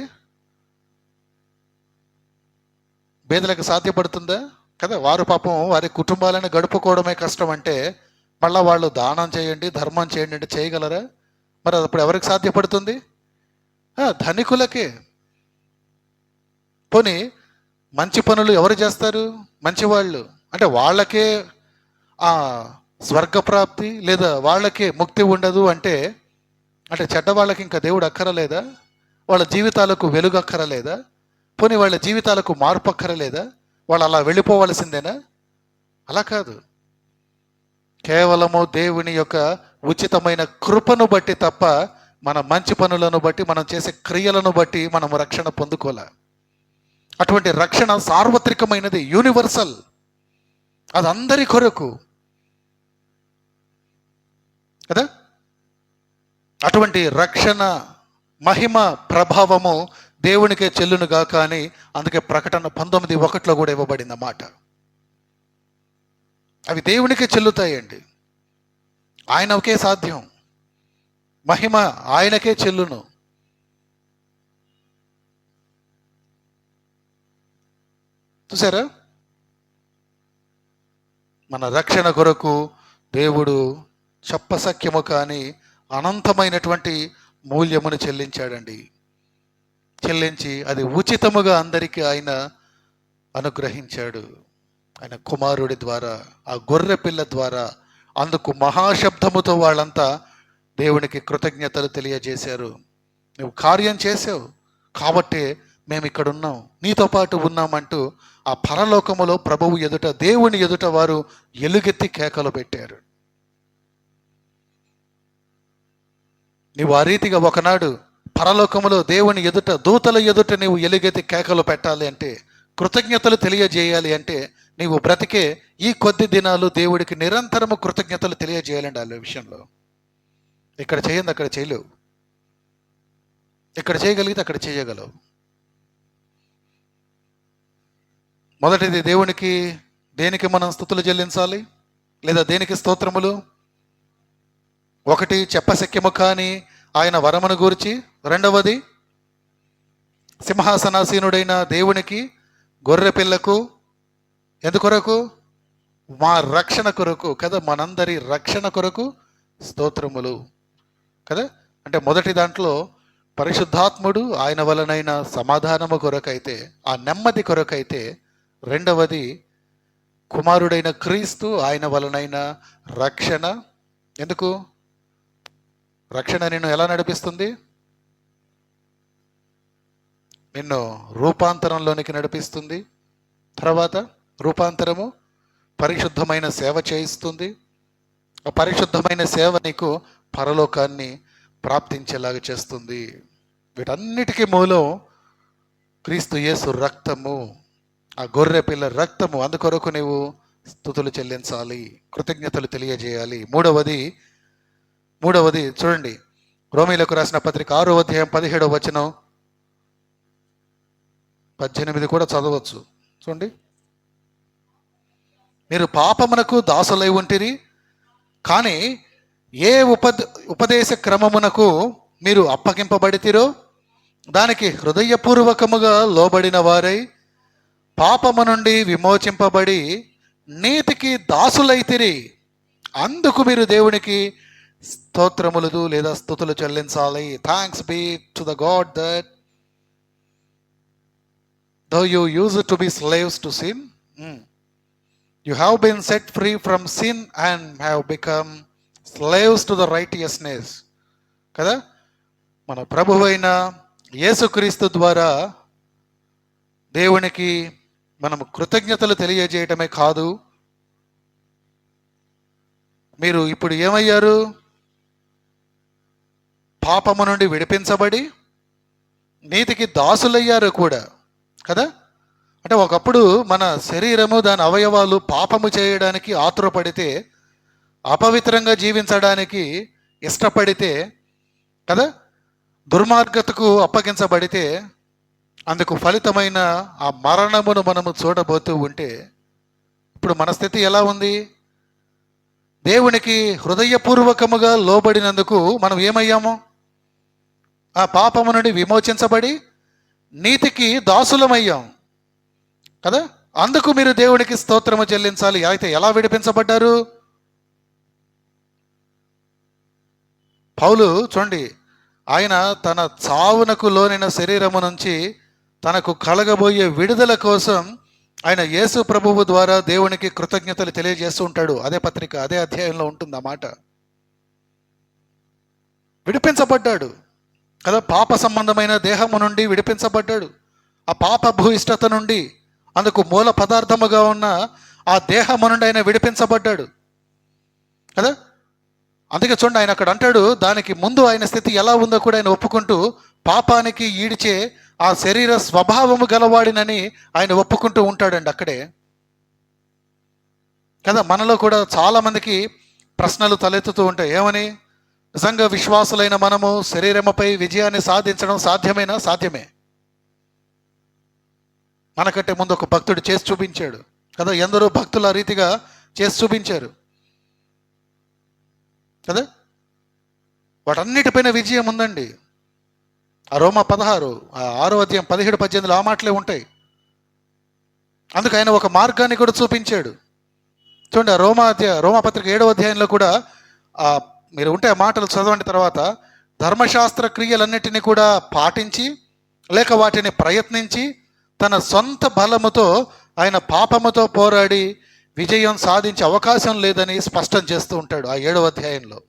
పేదలకు సాధ్యపడుతుందా కదా. వారు పాపం వారి కుటుంబాలను గడుపుకోవడమే కష్టం అంటే మళ్ళీ వాళ్ళు దానం చేయండి, ధర్మం చేయండి అంటే చేయగలరా? మరి అప్పుడు ఎవరికి సాధ్యపడుతుంది? ధనికులకే. పోనీ మంచి పనులు ఎవరు చేస్తారు? మంచివాళ్ళు. అంటే వాళ్ళకే స్వర్గప్రాప్తి లేదా వాళ్ళకే ముక్తి ఉండదు అంటే చెడ్డ వాళ్ళకి ఇంకా దేవుడు అక్కరలేదా? వాళ్ళ జీవితాలకు వెలుగు అక్కరలేదా? పోనీ వాళ్ళ జీవితాలకు మార్పు అక్కరలేదా? వాళ్ళు అలా వెళ్ళిపోవలసిందేనా? అలా కాదు. కేవలము దేవుని యొక్క ఉచితమైన కృపను బట్టి తప్ప మన మంచి పనులను బట్టి, మనం చేసే క్రియలను బట్టి మనము రక్షణ పొందుకోలే. అటువంటి రక్షణ సార్వత్రికమైనది, యూనివర్సల్, అది అందరి కొరకు కదా. అటువంటి రక్షణ మహిమ ప్రభావము దేవునికే చెల్లునుగా. కానీ అందుకే ప్రకటన 19:1 కూడా ఇవ్వబడింది అన్నమాట. అవి దేవునికే చెల్లుతాయండి, ఆయనకే సాధ్యం, మహిమ ఆయనకే చెల్లును. చూసారా, మన రక్షణ కొరకు దేవుడు చెప్పసఖ్యము కానీ అనంతమైనటువంటి మూల్యమును చెల్లించాడండి. చెల్లించి అది ఉచితముగా అందరికీ ఆయన అనుగ్రహించాడు. ఆయన కుమారుడి ద్వారా, ఆ గొర్రె పిల్ల ద్వారా. అందుకు మహాశబ్దముతో వాళ్ళంతా దేవునికి కృతజ్ఞతలు తెలియజేశారు. నువ్వు కార్యం చేసావు కాబట్టి మేము ఇక్కడ ఉన్నాం, నీతో పాటు ఉన్నామంటూ ఆ పరలోకములో ప్రభువు ఎదుట, దేవుని ఎదుట వారు ఎలుగెత్తి కేకలు పెట్టారు. నీవు ఆ రీతిగా ఒకనాడు పరలోకములో దేవుని ఎదుట, దూతల ఎదుట నీవు ఎలుగెత్తి కేకలు పెట్టాలి అంటే, కృతజ్ఞతలు తెలియజేయాలి అంటే, నీవు బ్రతికే ఈ కొద్ది దినాలు దేవుడికి నిరంతరము కృతజ్ఞతలు తెలియజేయాలండి. ఆ విషయంలో ఇక్కడ చేయండి, అక్కడ చేయలేవు. ఇక్కడ చేయగలిగితే అక్కడ చేయగలవు. మొదటిది, దేవునికి దేనికి మనం స్తుతులు చెల్లించాలి లేదా దేనికి స్తోత్రములు? ఒకటి, చెప్పశక్యము కాని ఆయన వరమును గూర్చి. రెండవది, సింహాసనాసీనుడైన దేవునికి, గొర్రె పిల్లకు. ఎందుకొరకు? మా రక్షణ కొరకు కదా, మనందరి రక్షణ కొరకు స్తోత్రములు కదా. అంటే మొదటి దాంట్లో పరిశుద్ధాత్ముడు ఆయన వలనైన సమాధానము కొరకైతే, ఆ నెమ్మది కొరకైతే. రెండవది, కుమారుడైన క్రీస్తు ఆయన వలనైన రక్షణ. ఎందుకు? రక్షణ నిన్ను ఎలా నడిపిస్తుంది? నిన్ను రూపాంతరంలోనికి నడిపిస్తుంది. తర్వాత రూపాంతరము పరిశుద్ధమైన సేవ చేయిస్తుంది. ఆ పరిశుద్ధమైన సేవ నీకు పరలోకాన్ని ప్రాప్తించేలాగా చేస్తుంది. వీటన్నిటికీ మూలం క్రీస్తు యేసు రక్తము. ఆ గొర్రె పిల్ల రక్తము, అందుకొరకు నీవు స్తుతులు చెల్లించాలి, కృతజ్ఞతలు తెలియజేయాలి. మూడవది చూడండి, రోమీలకు రాసిన పత్రిక 6వ అధ్యాయం 17వ వచనం, 18 కూడా చదవచ్చు చూడండి. మీరు పాపమునకు దాసులై ఉంటిరి, కానీ ఏ ఉపదేశ క్రమమునకు మీరు అప్పగింపబడితిరో దానికి హృదయపూర్వకముగా లోబడిన వారై పాపము నుండి విమోచింపబడి నీతికి దాసులైతిరి. అందుకు మీరు దేవునికి స్తోత్రములు లేదా స్తుతులు చెల్లించాలి. Thanks be to the God that though you used to be slaves to sin, you have been set free from sin and have become slaves to the righteousness. కదా, మన ప్రభువైన యేసుక్రీస్తు ద్వారా దేవునికి మనము కృతజ్ఞతలు తెలియజేయటమే కాదు, మీరు ఇప్పుడు ఏమయ్యారు? పాపము నుండి విడిపించబడి నీతికి దాసులయ్యారు కూడా కదా. అంటే ఒకప్పుడు మన శరీరము, దాని అవయవాలు పాపము చేయడానికి ఆతురపడితే, అపవిత్రంగా జీవించడానికి ఇష్టపడితే కదా, దుర్మార్గతకు అప్పగించబడితే అందుకు ఫలితమైన ఆ మరణమును మనము చూడబోతూ ఉంటే, ఇప్పుడు మన స్థితి ఎలా ఉంది? దేవునికి హృదయపూర్వకముగా లోబడినందుకు మనం ఏమయ్యాము? ఆ పాపము నుండి విమోచించబడి నీతికి దాసులమయ్యాం కదా. అందుకు మీరు దేవునికి స్తోత్రము చెల్లించాలి. అయితే ఎలా విడిపించబడ్డారు? పౌలు చూడండి, ఆయన తన చావునకు లోనైన శరీరము నుంచి తనకు కలగబోయే విడుదల కోసం ఆయన యేసు ప్రభువు ద్వారా దేవునికి కృతజ్ఞతలు తెలియజేస్తూ ఉంటాడు. అదే పత్రిక, అదే అధ్యాయంలో ఉంటుంది ఆ మాట. విడిపించబడ్డాడు కదా, పాప సంబంధమైన దేహము నుండి విడిపించబడ్డాడు. ఆ పాప భూయిష్టత నుండి, అందుకు మూల పదార్థముగా ఉన్న ఆ దేహము నుండి ఆయన విడిపించబడ్డాడు కదా. అందుకే చూడండి, ఆయన అక్కడ అంటాడు, దానికి ముందు ఆయన స్థితి ఎలా ఉందో కూడా ఆయన ఒప్పుకుంటూ, పాపానికి ఈడ్చే ఆ శరీర స్వభావము గలవాడినని ఆయన ఒప్పుకుంటూ ఉంటాడండి అక్కడే కదా. మనలో కూడా చాలామందికి ప్రశ్నలు తలెత్తుతూ ఉంటాయి. ఏమని? నిజంగా విశ్వాసులైన మనము శరీరముపై విజయాన్ని సాధించడం సాధ్యమేనా? సాధ్యమే. మనకంటే ముందు ఒక భక్తుడు చేసి చూపించాడు కదా, ఎందరో భక్తులు ఆ రీతిగా చేసి చూపించారు కదా. వాటన్నిటిపైన విజయం ఉందండి. ఆ రోమా 16, 6వ అధ్యాయం 17, 18 ఆ మాటలే ఉంటాయి. అందుకు ఆయన ఒక మార్గాన్ని కూడా చూపించాడు. చూడండి, రోమా పత్రిక 7వ అధ్యాయంలో కూడా మీరు ఉంటే ఆ మాటలు చదవండి. తర్వాత ధర్మశాస్త్ర క్రియలన్నిటినీ కూడా పాటించి లేక వాటిని ప్రయత్నించి తన సొంత బలముతో ఆయన పాపముతో పోరాడి విజయం సాధించే అవకాశం లేదని స్పష్టం చేస్తూ ఉంటాడు ఆ 7వ అధ్యాయంలో.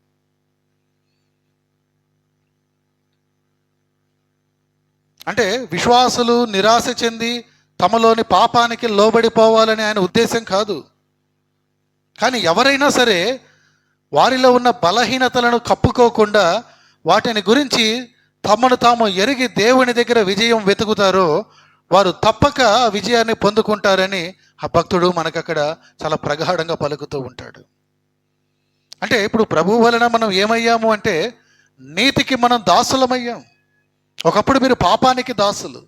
అంటే విశ్వాసులు నిరాశ చెంది తమలోని పాపానికి లోబడిపోవాలని ఆయన ఉద్దేశం కాదు. కానీ ఎవరైనా సరే వారిలో ఉన్న బలహీనతలను కప్పుకోకుండా వాటిని గురించి తమను తాము ఎరిగి దేవుని దగ్గర విజయం వెతుకుతారో వారు తప్పక విజయాన్ని పొందుకుంటారని ఆ భక్తుడు మనకక్కడ చాలా ప్రగాఢంగా పలుకుతూ ఉంటాడు. అంటే ఇప్పుడు ప్రభువు వలన మనం ఏమయ్యాము అంటే నీతికి మనం దాసులమయ్యాం. ఒకప్పుడు మీరు పాపానికి దాసులు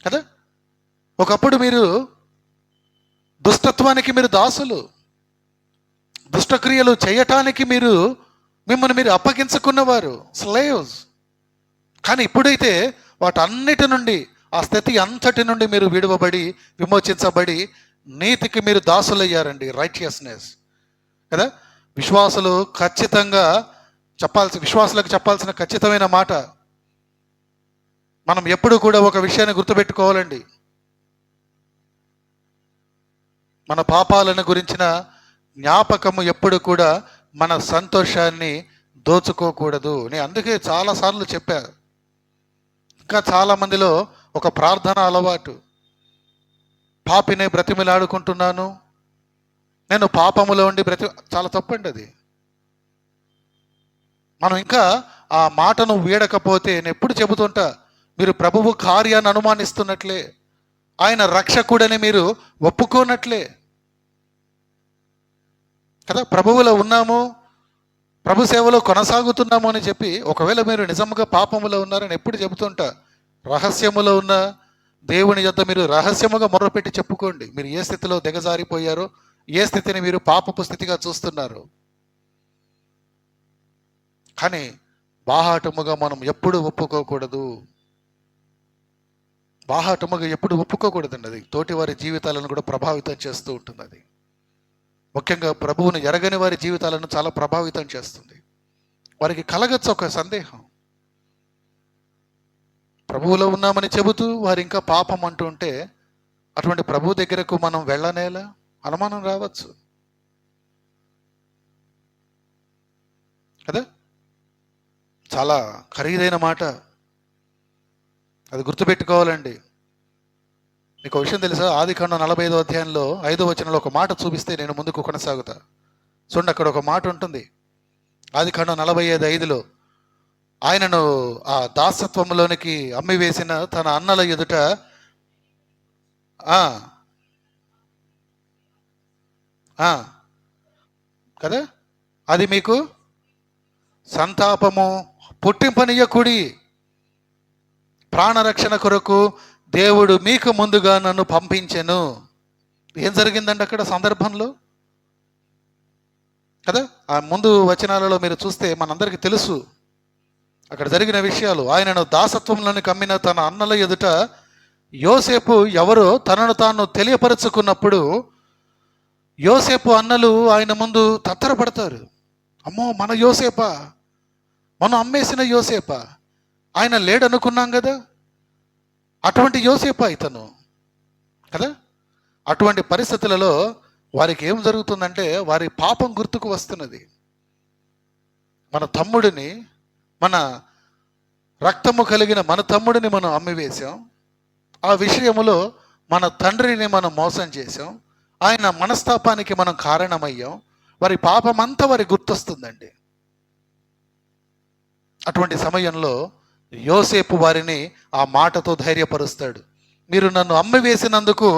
కదా, ఒకప్పుడు మీరు దుష్టత్వానికి మీరు దాసులు, దుష్టక్రియలు చేయటానికి మిమ్మల్ని మీరు అప్పగించుకున్నవారు, స్లేవ్స్. కానీ ఇప్పుడైతే వాటన్నిటి నుండి, ఆ స్థితి అంతటి నుండి మీరు విడువబడి విమోచించబడి నీతికి మీరు దాసులయ్యారండి. రైచియస్నెస్ కదా. విశ్వాసులు ఖచ్చితంగా విశ్వాసులకు చెప్పాల్సిన ఖచ్చితమైన మాట, మనం ఎప్పుడు కూడా ఒక విషయాన్ని గుర్తుపెట్టుకోవాలండి. మన పాపాలను గురించిన జ్ఞాపకము ఎప్పుడు కూడా మన సంతోషాన్ని దోచుకోకూడదు. నేను అందుకే చాలాసార్లు చెప్పాను. ఇంకా చాలామందిలో ఒక ప్రార్థన అలవాటు, పాపినే బ్రతిమిలాడుకుంటున్నాను, నేను పాపములో ఉండి చాలా తప్పండి అది. మనం ఇంకా ఆ మాటను వీడకపోతే, నేను ఎప్పుడు చెబుతుంటా, మీరు ప్రభువు కార్యాన్ని అనుమానిస్తున్నట్లే. ఆయన రక్షకుడని మీరు ఒప్పుకోనట్లే కదా. ప్రభువులో ఉన్నాము, ప్రభు సేవలో కొనసాగుతున్నాము అని చెప్పి, ఒకవేళ మీరు నిజంగా పాపములో ఉన్నారని ఎప్పుడు చెబుతుంటా, రహస్యములో ఉన్న దేవుని యొద్ద మీరు రహస్యముగా మొర్రపెట్టి చెప్పుకోండి. మీరు ఏ స్థితిలో దిగజారిపోయారో, ఏ స్థితిని మీరు పాపపు స్థితిగా చూస్తున్నారు. కానీ బాహాటముగా మనం ఎప్పుడు ఒప్పుకోకూడదు. బాహాటముగా ఎప్పుడు ఒప్పుకోకూడదండి. అది తోటి వారి జీవితాలను కూడా ప్రభావితం చేస్తూ ఉంటుంది. అది ముఖ్యంగా ప్రభువును ఎరగని వారి జీవితాలను చాలా ప్రభావితం చేస్తుంది. వారికి కలగచ్చు ఒక సందేహం, ప్రభువులో ఉన్నామని చెబుతూ వారు ఇంకా పాపం అంటూ ఉంటే అటువంటి ప్రభు దగ్గరకు మనం వెళ్ళనేలా అనుమానం రావచ్చు కదా. చాలా ఖరీదైన మాట, అది గుర్తుపెట్టుకోవాలండి. నీకు విషయం తెలుసా, ఆదికాండం 45వ అధ్యాయంలో 5వ వచనంలో ఒక మాట చూపిస్తే నేను ముందుకు కొనసాగుతా. చూడండి, అక్కడ ఒక మాట ఉంటుంది. ఆదికాండం 45:5లో ఆయనను ఆ దాసత్వంలోనికి అమ్మివేసిన తన అన్నల ఎదుట కదా, అది మీకు సంతాపము పుట్టింపనీయకుడి, ప్రాణరక్షణ కొరకు దేవుడు మీకు ముందుగా నన్ను పంపించెను. ఏం జరిగిందండి అక్కడ సందర్భంలో కదా. ఆ ముందు వచనాలలో మీరు చూస్తే మనందరికీ తెలుసు అక్కడ జరిగిన విషయాలు. ఆయనను దాసత్వంలోని కమ్మిన తన అన్నల ఎదుట యోసేపు ఎవరో తనను తాను తెలియపరుచుకున్నప్పుడు యోసేపు అన్నలు ఆయన ముందు తత్తరపడతారు. అమ్మో, మన యోసేపా, మనం అమ్మేసిన యోసేపా, ఆయన లేడనుకున్నాం కదా, అటువంటి యోసేపా ఇతను కదా. అటువంటి పరిస్థితులలో వారికి ఏం జరుగుతుందంటే వారి పాపం గుర్తుకు వస్తున్నది. మన తమ్ముడిని, మన రక్తము కలిగిన మన తమ్ముడిని మనం అమ్మివేశాం, ఆ విషయములో మన తండ్రిని మనం మోసం చేశాం, ఆయన మనస్తాపానికి మనం కారణమయ్యాం. వారి పాపమంతా వారి గుర్తొస్తుందండి. అటువంటి సమయంలో యోసేపు వారిని ఆ మాటతో ధైర్యపరుస్తాడు. మీరు నన్ను అమ్మివేసినందుకు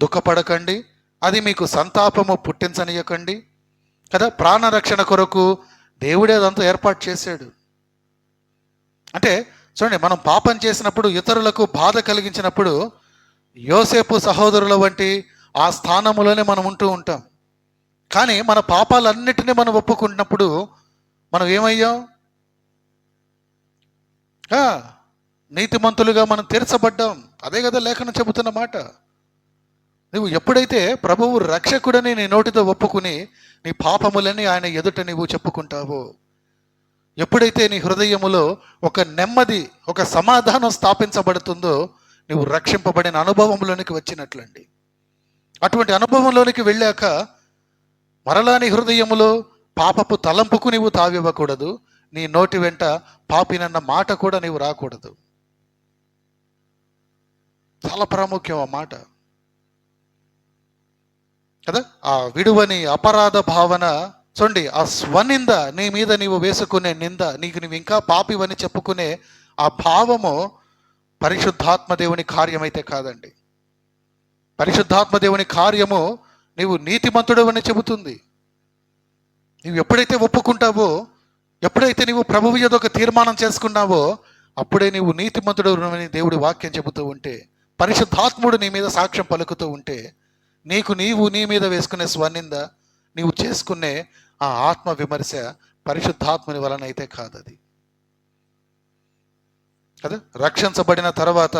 దుఃఖపడకండి, అది మీకు సంతాపము పుట్టించనీయకండి కదా. ప్రాణరక్షణ కొరకు దేవుడే అదంతా ఏర్పాటు చేశాడు. అంటే చూడండి, మనం పాపం చేసినప్పుడు, ఇతరులకు బాధ కలిగించినప్పుడు యోసేపు సహోదరుల వంటి ఆ స్థానంలోనే మనం ఉంటూ ఉంటాం. కానీ మన పాపాలన్నిటినీ మనం ఒప్పుకుంటున్నప్పుడు మనం ఏమయ్యాం? నీతిమంతులుగా మనం తీర్చబడ్డాం. అదే కదా లేఖనం చెబుతున్న మాట. నువ్వు ఎప్పుడైతే ప్రభువు రక్షకుడని నీ నోటితో ఒప్పుకుని నీ పాపములని ఆయన ఎదుట నువ్వు చెప్పుకుంటావో, ఎప్పుడైతే నీ హృదయములో ఒక నెమ్మది, ఒక సమాధానం స్థాపించబడుతుందో, నువ్వు రక్షింపబడిన అనుభవంలోనికి వచ్చినట్లండి. అటువంటి అనుభవంలోనికి వెళ్ళాక మరలా నీ హృదయములో పాపపు తలంపుకు నీవు తావివ్వకూడదు. నీ నోటి వెంట పాపినన్న మాట కూడా నీవు రాకూడదు. చాలా ప్రాముఖ్యం ఆ మాట కదా. ఆ విడువని అపరాధ భావన చూడండి, ఆ స్వనింద, నీ మీద నీవు వేసుకునే నింద, నీకు నువ్వు ఇంకా పాపివని చెప్పుకునే ఆ భావము పరిశుద్ధాత్మ దేవుని కార్యమైతే కాదండి. పరిశుద్ధాత్మ దేవుని కార్యము నీవు నీతిమంతుడు అని చెబుతుంది. నీవు ఎప్పుడైతే ఒప్పుకుంటావో, ఎప్పుడైతే నీవు ప్రభువు యేసు ఒక తీర్మానం చేసుకున్నావో, అప్పుడే నీవు నీతిమంతుడు అని దేవుడి వాక్యం చెబుతూ ఉంటే, పరిశుద్ధాత్ముడు నీ మీద సాక్ష్యం పలుకుతూ ఉంటే, నీవు నీ మీద వేసుకునే స్వనింద, నీవు చేసుకునే ఆ ఆత్మ విమర్శ పరిశుద్ధాత్ముని వలన అయితే కాదది కదా. రక్షించబడిన తర్వాత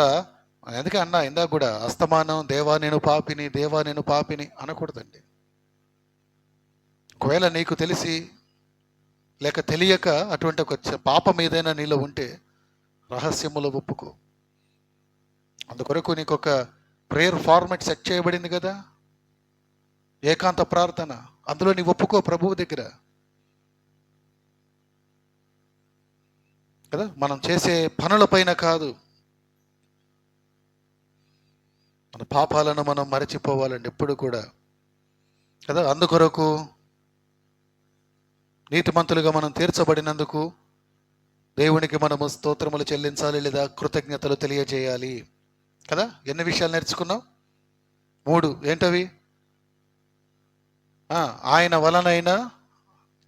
అందుకే అన్నా ఇందాక కూడా, అస్తమానం దేవా నేను పాపిని, దేవా నేను పాపిని అనకూడదండి. ఒకవేళ నీకు తెలిసి లేక తెలియక అటువంటి ఒక పాపం ఏదైనా నీలో ఉంటే రహస్యములో ఒప్పుకో. అందుకొరకు నీకు ఒక ప్రేయర్ ఫార్మాట్ సెట్ చేయబడింది కదా, ఏకాంత ప్రార్థన. అందులో నీ ఒప్పుకో ప్రభువు దగ్గర కదా. మనం చేసే పనులపైన కాదు, మన పాపాలను మనం మరచిపోవాలండి ఎప్పుడు కూడా కదా. అందుకొరకు నీతిమంతులుగా మనం తీర్చబడినందుకు దేవునికి మనము స్తోత్రములు చెల్లించాలి, లేదా కృతజ్ఞతలు తెలియజేయాలి. కదా. ఎన్ని విషయాలు నేర్చుకున్నాం? 3. ఏంటవి? ఆయన వలనైనా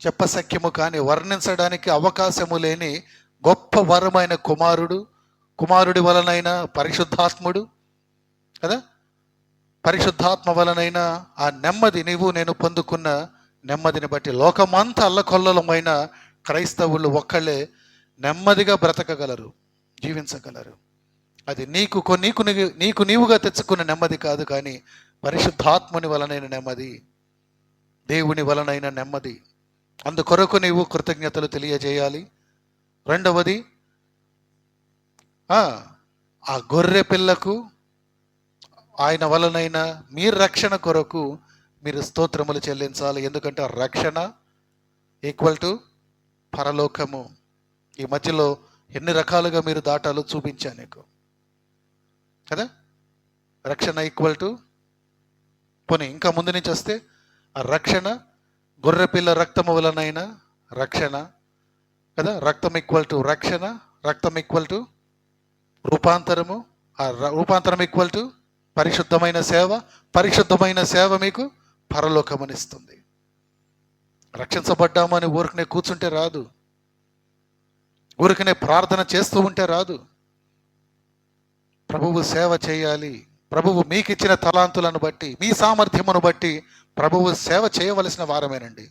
చెప్పశక్యము కానీ వర్ణించడానికి అవకాశము లేని గొప్ప వరమైన కుమారుడి వలనైనా పరిశుద్ధాత్ముడు కదా. పరిశుద్ధాత్మ వలనైన ఆ నెమ్మది, నేను పొందుకున్న నెమ్మదిని బట్టి లోకమంతా అల్లకొల్లలమైన క్రైస్తవులు ఒక్కళ్ళే నెమ్మదిగా బ్రతకగలరు, జీవించగలరు. అది నీకు నీవుగా తెచ్చుకున్న నెమ్మది కాదు, కానీ పరిశుద్ధాత్ముని వలనైన నెమ్మది, దేవుని వలనైన నెమ్మది. అందుకొరకు నీవు కృతజ్ఞతలు తెలియజేయాలి. రెండవది, ఆ గొర్రె పిల్లకు ఆయన వలనైన మీ రక్షణ కొరకు మీరు స్తోత్రములు చెల్లించాలి. ఎందుకంటే ఆ రక్షణ ఈక్వల్ టు పరలోకము. ఈ మధ్యలో ఎన్ని రకాలుగా మీరు దాటాలో చూపించాను నీకు కదా. రక్షణ ఈక్వల్ టు, పోనీ ఇంకా ముందు నుంచి వస్తే ఆ రక్షణ గొర్రెపిల్ల రక్తము వలనైన రక్షణ కదా. రక్తం ఈక్వల్ టు రక్షణ, రక్తం ఈక్వల్ టు రూపాంతరము, ఆ రూపాంతరం ఈక్వల్ టు పరిశుద్ధమైన సేవ, పరిశుద్ధమైన సేవ మీకు పరలోకమనిస్తుంది. రక్షించబడ్డామని ఊరికనే కూర్చుంటే రాదు, ఊరికనే ప్రార్థన చేస్తూ ఉంటే రాదు. ప్రభువు సేవ చేయాలి. ప్రభువు మీకు ఇచ్చిన తలాంతులను బట్టి, మీ సామర్థ్యమును బట్టి ప్రభువు సేవ చేయవలసిన వారమేనండి.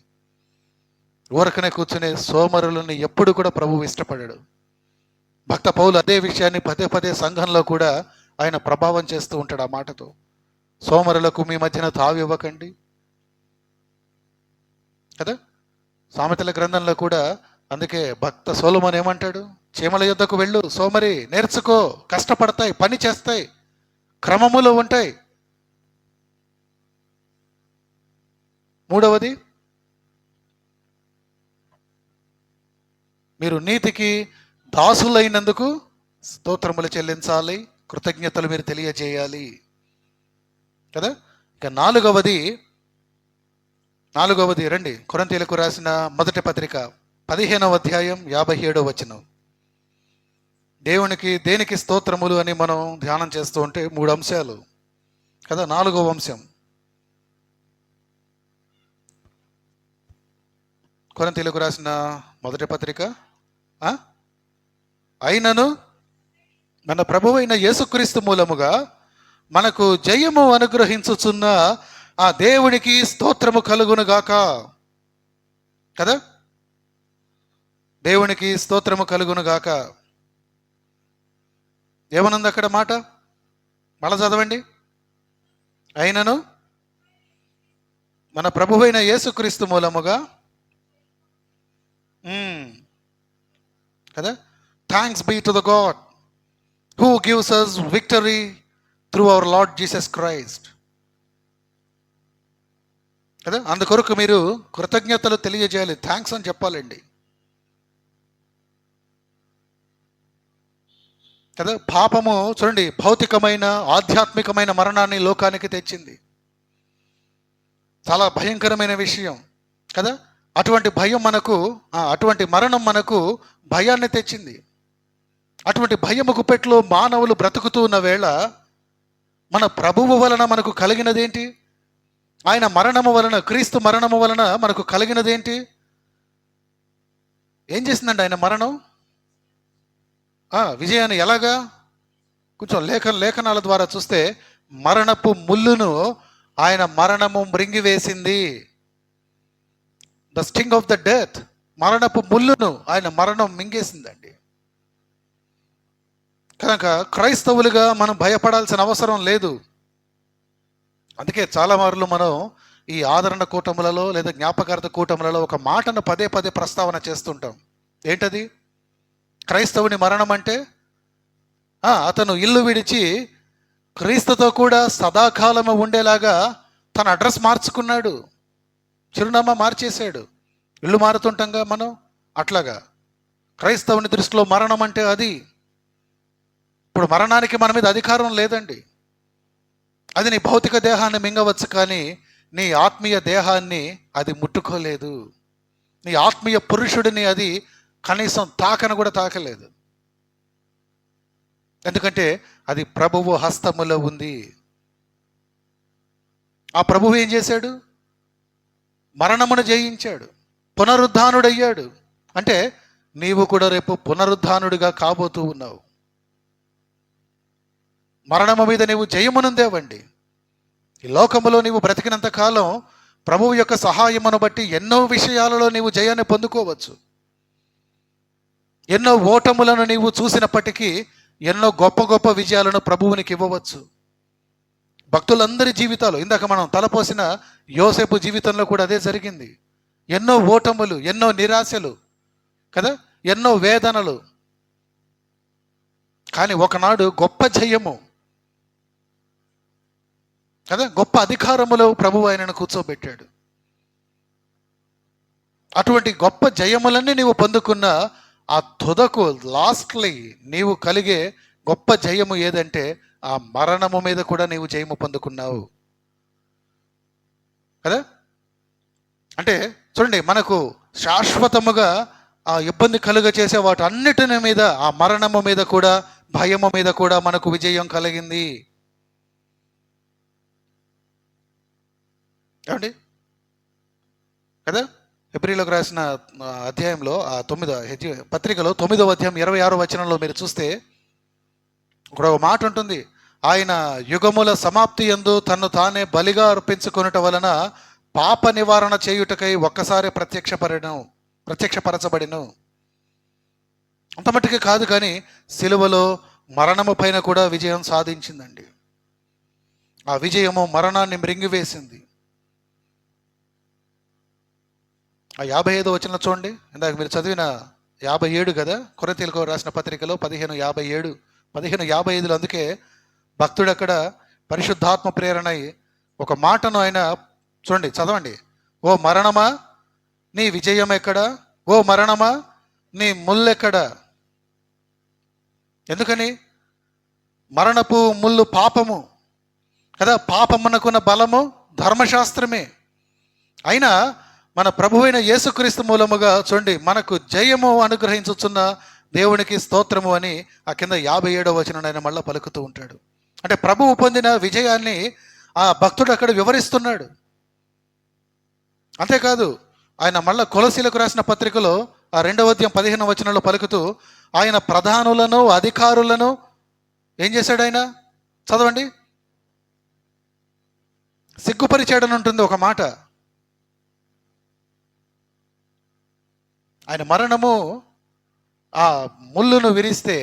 ఊరకనే కూర్చునే సోమరులని ఎప్పుడు కూడా ప్రభువు ఇష్టపడాడు. భక్త పౌలు అదే విషయాన్ని పదే పదే సంఘంలో కూడా ఆయన ప్రభావం చేస్తూ ఉంటాడు ఆ మాటతో. సోమరులకు మీ మధ్యన తావి ఇవ్వకండి కదా. సామెతల గ్రంథంలో కూడా అందుకే భక్త సొలొమోను ఏమంటాడు? చీమల యుద్ధకు వెళ్ళు సోమరి, నేర్చుకో, కష్టపడతాయి, పని చేస్తాయి, క్రమములో ఉంటాయి. మూడవది, మీరు నీతికి దాసులైనందుకు స్తోత్రములు చెల్లించాలి, కృతజ్ఞతలు మీరు తెలియజేయాలి కదా. ఇక నాలుగవది రండి, కొరింథీయులకు రాసిన మొదటి పత్రిక 15వ అధ్యాయం 57వ వచనం. దేవునికి దేనికి స్తోత్రములు అని మనం ధ్యానం చేస్తూ ఉంటే 3 అంశాలు కదా. 4వ అంశం, కొరింథీయులకు రాసిన మొదటి పత్రిక, అయినను మన ప్రభువైన యేసుక్రీస్తు మూలముగా మనకు జయము అనుగ్రహించుచున్న ఆ దేవునికి స్తోత్రము కలుగునుగాక కదా. దేవునికి స్తోత్రము కలుగునుగాక. ఏమనుంది అక్కడ మాట? మళ్ళా చదవండి. అయినను మన ప్రభువైన యేసుక్రీస్తు మూలముగా కదా. Thanks be to the God who gives us victory through our Lord Jesus Christ కదా. అందుకొరకు మీరు కృతజ్ఞతలు తెలియజేయాలి, థ్యాంక్స్ అని చెప్పాలండి కదా. పాపము చూడండి, భౌతికమైన ఆధ్యాత్మికమైన మరణాన్ని లోకానికి తెచ్చింది. చాలా భయంకరమైన విషయం కదా. అటువంటి మరణం మనకు భయాన్ని తెచ్చింది. అటువంటి భయము గుప్పెట్లో మానవులు బ్రతుకుతూ ఉన్న వేళ మన ప్రభువు వలన మనకు కలిగినదేంటి? ఆయన మరణము వలన, క్రీస్తు మరణము వలన మనకు కలిగినదేంటి? ఏం చేసిందండి ఆయన మరణం? విజయాన్ని ఎలాగా? కొంచెం లేఖనాల ద్వారా చూస్తే మరణపు ముల్లును ఆయన మరణము మృంగివేసింది. The sting of the death, మరణపు ముల్లును ఆయన మరణం మింగేసిందండి. కనుక క్రైస్తవులుగా మనం భయపడాల్సిన అవసరం లేదు. అందుకే చాలా మార్లు మనం ఈ ఆదరణ కూటములలో లేదా జ్ఞాపకార్థ కూటములలో ఒక మాటను పదే పదే ప్రస్తావన చేస్తుంటాం. ఏంటది? క్రైస్తవుని మరణం అంటే అతను ఇల్లు విడిచి క్రీస్తుతో కూడా సదాకాలము ఉండేలాగా తన అడ్రస్ మార్చుకున్నాడు, చిరునామా మార్చేశాడు. ఇల్లు మారుతుంటాంగా మనం, అట్లాగా క్రైస్తవుని దృష్టిలో మరణం అంటే అది. ఇప్పుడు మరణానికి మన మీద అధికారం లేదండి. అది నీ భౌతిక దేహాన్ని మింగవచ్చు, కానీ నీ ఆత్మీయ దేహాన్ని అది ముట్టుకోలేదు. నీ ఆత్మీయ పురుషుడిని అది కనీసం తాకను కూడా తాకలేదు. ఎందుకంటే అది ప్రభువు హస్తములో ఉంది. ఆ ప్రభువు ఏం చేశాడు? మరణమును జయించాడు, పునరుద్ధానుడయ్యాడు. అంటే నీవు కూడా రేపు పునరుద్ధానుడిగా కాబోతూ ఉన్నావు. మరణము మీద నీవు జయమునుందేవండి. ఈ లోకములో నీవు బ్రతికినంత కాలం ప్రభువు యొక్క సహాయమును బట్టి ఎన్నో విషయాలలో నీవు జయాన్ని పొందుకోవచ్చు. ఎన్నో ఓటములను నీవు చూసినప్పటికీ ఎన్నో గొప్ప గొప్ప విజయాలను ప్రభువునికి ఇవ్వవచ్చు. భక్తులందరి జీవితాలు, ఇందాక మనం తలపోసిన యోసేపు జీవితంలో కూడా అదే జరిగింది. ఎన్నో ఓటములు, ఎన్నో నిరాశలు కదా, ఎన్నో వేదనలు. కానీ ఒకనాడు గొప్ప జయము కదా, గొప్ప అధికారములో ప్రభువు ఆయనను కూర్చోబెట్టాడు. అటువంటి గొప్ప జయములన్నీ నీవు పొందుకున్న ఆ తుదకు లాస్ట్లీ నీవు కలిగే గొప్ప జయము ఏదంటే ఆ మరణము మీద కూడా నీవు జయము పొందుకున్నావు కదా. అంటే చూడండి, మనకు శాశ్వతముగా ఆ ఇబ్బంది కలుగ చేసే వాటి అన్నిటిని మీద, ఆ మరణము మీద కూడా, భయము మీద కూడా మనకు విజయం కలిగింది. ఏమండి కదా. హెబ్రీలకు రాసిన అధ్యాయంలో ఆ పత్రికలో 9వ అధ్యాయం 26వ వచనంలో మీరు చూస్తే ఇక్కడ ఒక మాట ఉంటుంది. ఆయన యుగముల సమాప్తి యందు తన్ను తానే బలిగా అర్పించుకొనుట వలన పాప నివారణ చేయుటకై ఒక్కసారి ప్రత్యక్షపరచబడిను. అంత మట్టుకే కాదు, కానీ సిలువలో మరణము పైన కూడా విజయం సాధించిందండి. ఆ విజయము మరణాన్ని మృంగివేసింది. ఆ 55వ వచనం చూడండి, ఇందాక మీరు చదివిన 57 కదా, కొరింథీయులకు రాసిన పత్రికలో 15:55. అందుకే భక్తుడు అక్కడ పరిశుద్ధాత్మ ప్రేరణై ఒక మాటను ఆయన చూడండి, చదవండి. ఓ మరణమా నీ విజయం ఎక్కడా? ఓ మరణమా నీ ముల్లెక్కడా? ఎందుకని? మరణపు ముళ్ళు పాపము కదా, పాపమునకున్న బలము ధర్మశాస్త్రమే. అయినా మన ప్రభువైన యేసుక్రీస్తు మూలముగా చూడండి మనకు జయము అనుగ్రహించుచున్న దేవునికి స్తోత్రము అని ఆ కింద 57వ వచనం ఆయన మళ్ళీ పలుకుతూ ఉంటాడు. అంటే ప్రభువు పొందిన విజయాన్ని ఆ భక్తుడు అక్కడ వివరిస్తున్నాడు. అంతేకాదు, ఆయన మళ్ళీ కొలసీలకు రాసిన పత్రికలో ఆ 2వ అధ్యాయం 15వ వచనంలో పలుకుతూ ఆయన ప్రధానులను, అధికారులను ఏం చేశాడు? ఆయన చదవండి, సిగ్గుపరిచాడని ఉంటుంది ఒక మాట. ఆయన మరణము ఆ ముళ్ళును విరిస్తే,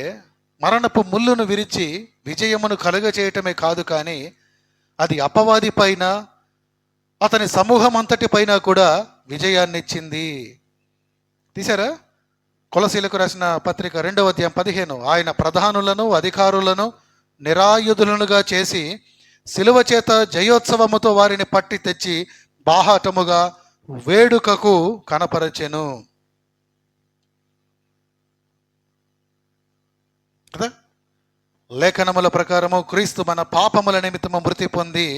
మరణపు ముళ్ళును విరిచి విజయమును కలుగ చేయటమే కాదు, కానీ అది అపవాది పైన, అతని సమూహం అంతటి పైన కూడా విజయాన్ని ఇచ్చింది. తీసారా? కొలసీలకు రాసిన పత్రిక 2వ అధ్యాయం 15. ఆయన ప్రధానులను, అధికారులను నిరాయుధులనుగా చేసి శిలువ చేత జయోత్సవముతో వారిని పట్టి తెచ్చి బాహాటముగా వేడుకకు కనపరచెను కదా. లేఖనముల ప్రకారము క్రీస్తు మన పాపముల నిమిత్తము మృతి పొంది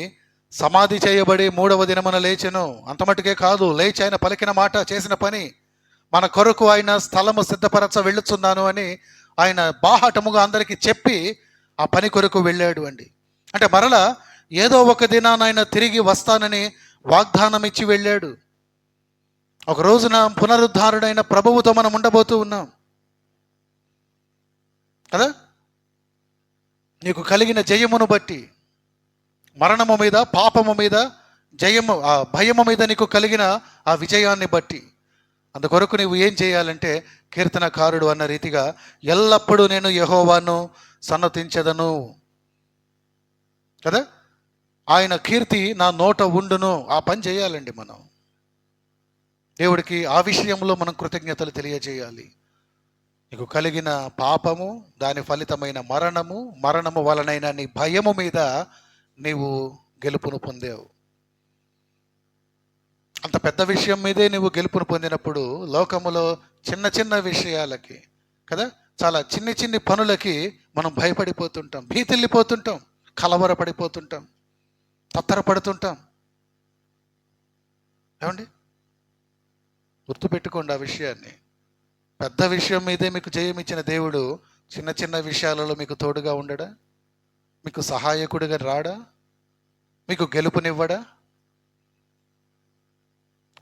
సమాధి చేయబడి 3వ దినమున లేచెను. అంతమటుకే కాదు, లేచి ఆయన పలికిన మాట, చేసిన పని, మన కొరకు ఆయన స్థలము సిద్ధపరచ వెళ్ళుచున్నాను అని ఆయన బాహాటముగా అందరికీ చెప్పి ఆ పని కొరకు వెళ్ళాడు అండి. అంటే మరలా ఏదో ఒక దినాన ఆయన తిరిగి వస్తానని వాగ్దానం ఇచ్చి వెళ్ళాడు. ఒక రోజున పునరుద్ధారుడైన ప్రభువుతో మనం ఉండబోతూ ఉన్నాం కదా. నీకు కలిగిన జయమును బట్టి, మరణము మీద, పాపము మీద జయము, ఆ భయము మీద నీకు కలిగిన ఆ విజయాన్ని బట్టి, అందుకొరకు నీవు ఏం చేయాలంటే కీర్తనకారుడు అన్న రీతిగా ఎల్లప్పుడూ నేను యెహోవాను సన్నతించెదను కదా. ఆయన కీర్తి నా నోట ఉండును. ఆ పని చేయాలండి మనం. దేవుడికి ఆ విషయంలో మనం కృతజ్ఞతలు తెలియజేయాలి. నీకు కలిగిన పాపము, దాని ఫలితమైన మరణము వలనైన నీ భయము మీద నీవు గెలుపును పొందావు. అంత పెద్ద విషయం మీదే నువ్వు గెలుపును పొందినప్పుడు లోకములో చిన్న చిన్న విషయాలకి కదా, చాలా చిన్ని పనులకి మనం భయపడిపోతుంటాం, భీతిల్లిపోతుంటాం, కలవరపడిపోతుంటాం, తత్తరపడుతుంటాం. ఏమండి, గుర్తుపెట్టుకోండి ఆ విషయాన్ని. పెద్ద విషయం మీదే మీకు జయం ఇచ్చిన దేవుడు చిన్న చిన్న విషయాలలో మీకు తోడుగా ఉండడా? మీకు సహాయకుడిగా రాడా? మీకు గెలుపునివ్వడా?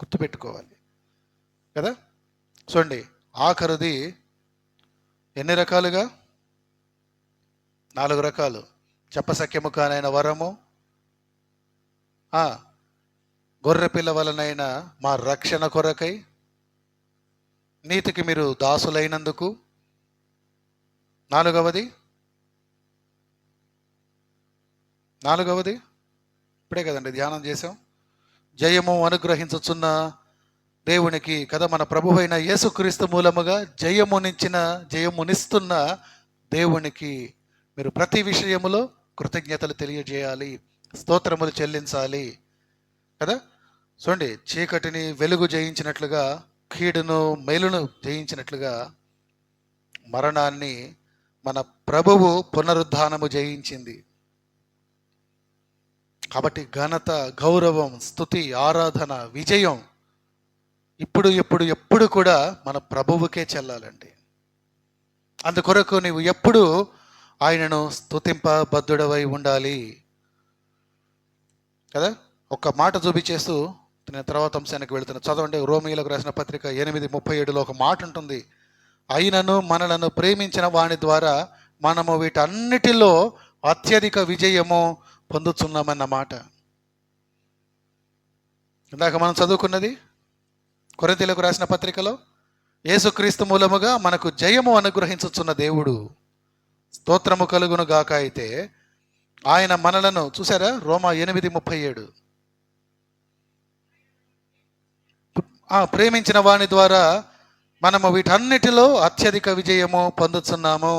గుర్తుపెట్టుకోవాలి కదా. చూడండి, ఆఖరుది ఎన్ని రకాలుగా? 4 రకాలు. చెప్పసఖ్యము కానైన వరము, గొర్రె పిల్ల వలనైన మా రక్షణ కొరకై, నీతికి మీరు దాసులైనందుకు, నాలుగవది ఇప్పుడే కదండి ధ్యానం చేసాం, జయము అనుగ్రహించుచున్న దేవునికి కదా, మన ప్రభువైన యేసుక్రీస్తు మూలముగా జయమునిస్తున్న దేవునికి మీరు ప్రతి విషయములో కృతజ్ఞతలు తెలియజేయాలి, స్తోత్రములు చెల్లించాలి కదా. చూడండి, చీకటిని వెలుగు జయించినట్లుగా, కీడును మేలును జయించినట్లుగా మరణాన్ని మన ప్రభువు పునరుద్ధానము జయించింది. కాబట్టి ఘనత, గౌరవం, స్తుతి, ఆరాధన, విజయం ఎప్పుడు కూడా మన ప్రభువుకే చెల్లాలండి. అందుకొరకు నీవు ఎప్పుడు ఆయనను స్తుతింపబద్ధుడవై ఉండాలి కదా. ఒక్క మాట చూపించేస్తూ నేను తర్వాత అంశానికి వెళుతున్నా. చదవండి, రోమీయులకు రాసిన పత్రిక 8:37 ఒక మాట ఉంటుంది, అయినను మనలను ప్రేమించిన వాని ద్వారా మనము వీటన్నిటిలో అత్యధిక విజయము పొందుతున్నామన్న మాట. ఇందాక మనం చదువుకున్నది కొరింథీయులకు రాసిన పత్రికలో, యేసుక్రీస్తు మూలముగా మనకు జయము అనుగ్రహించుచున్న దేవుడు స్తోత్రము కలుగును గాక. అయితే ఆయన మనలను, చూసారా, రోమా 8:37, ప్రేమించిన వాని ద్వారా మనము వీటన్నిటిలో అత్యధిక విజయము పొందుతున్నాము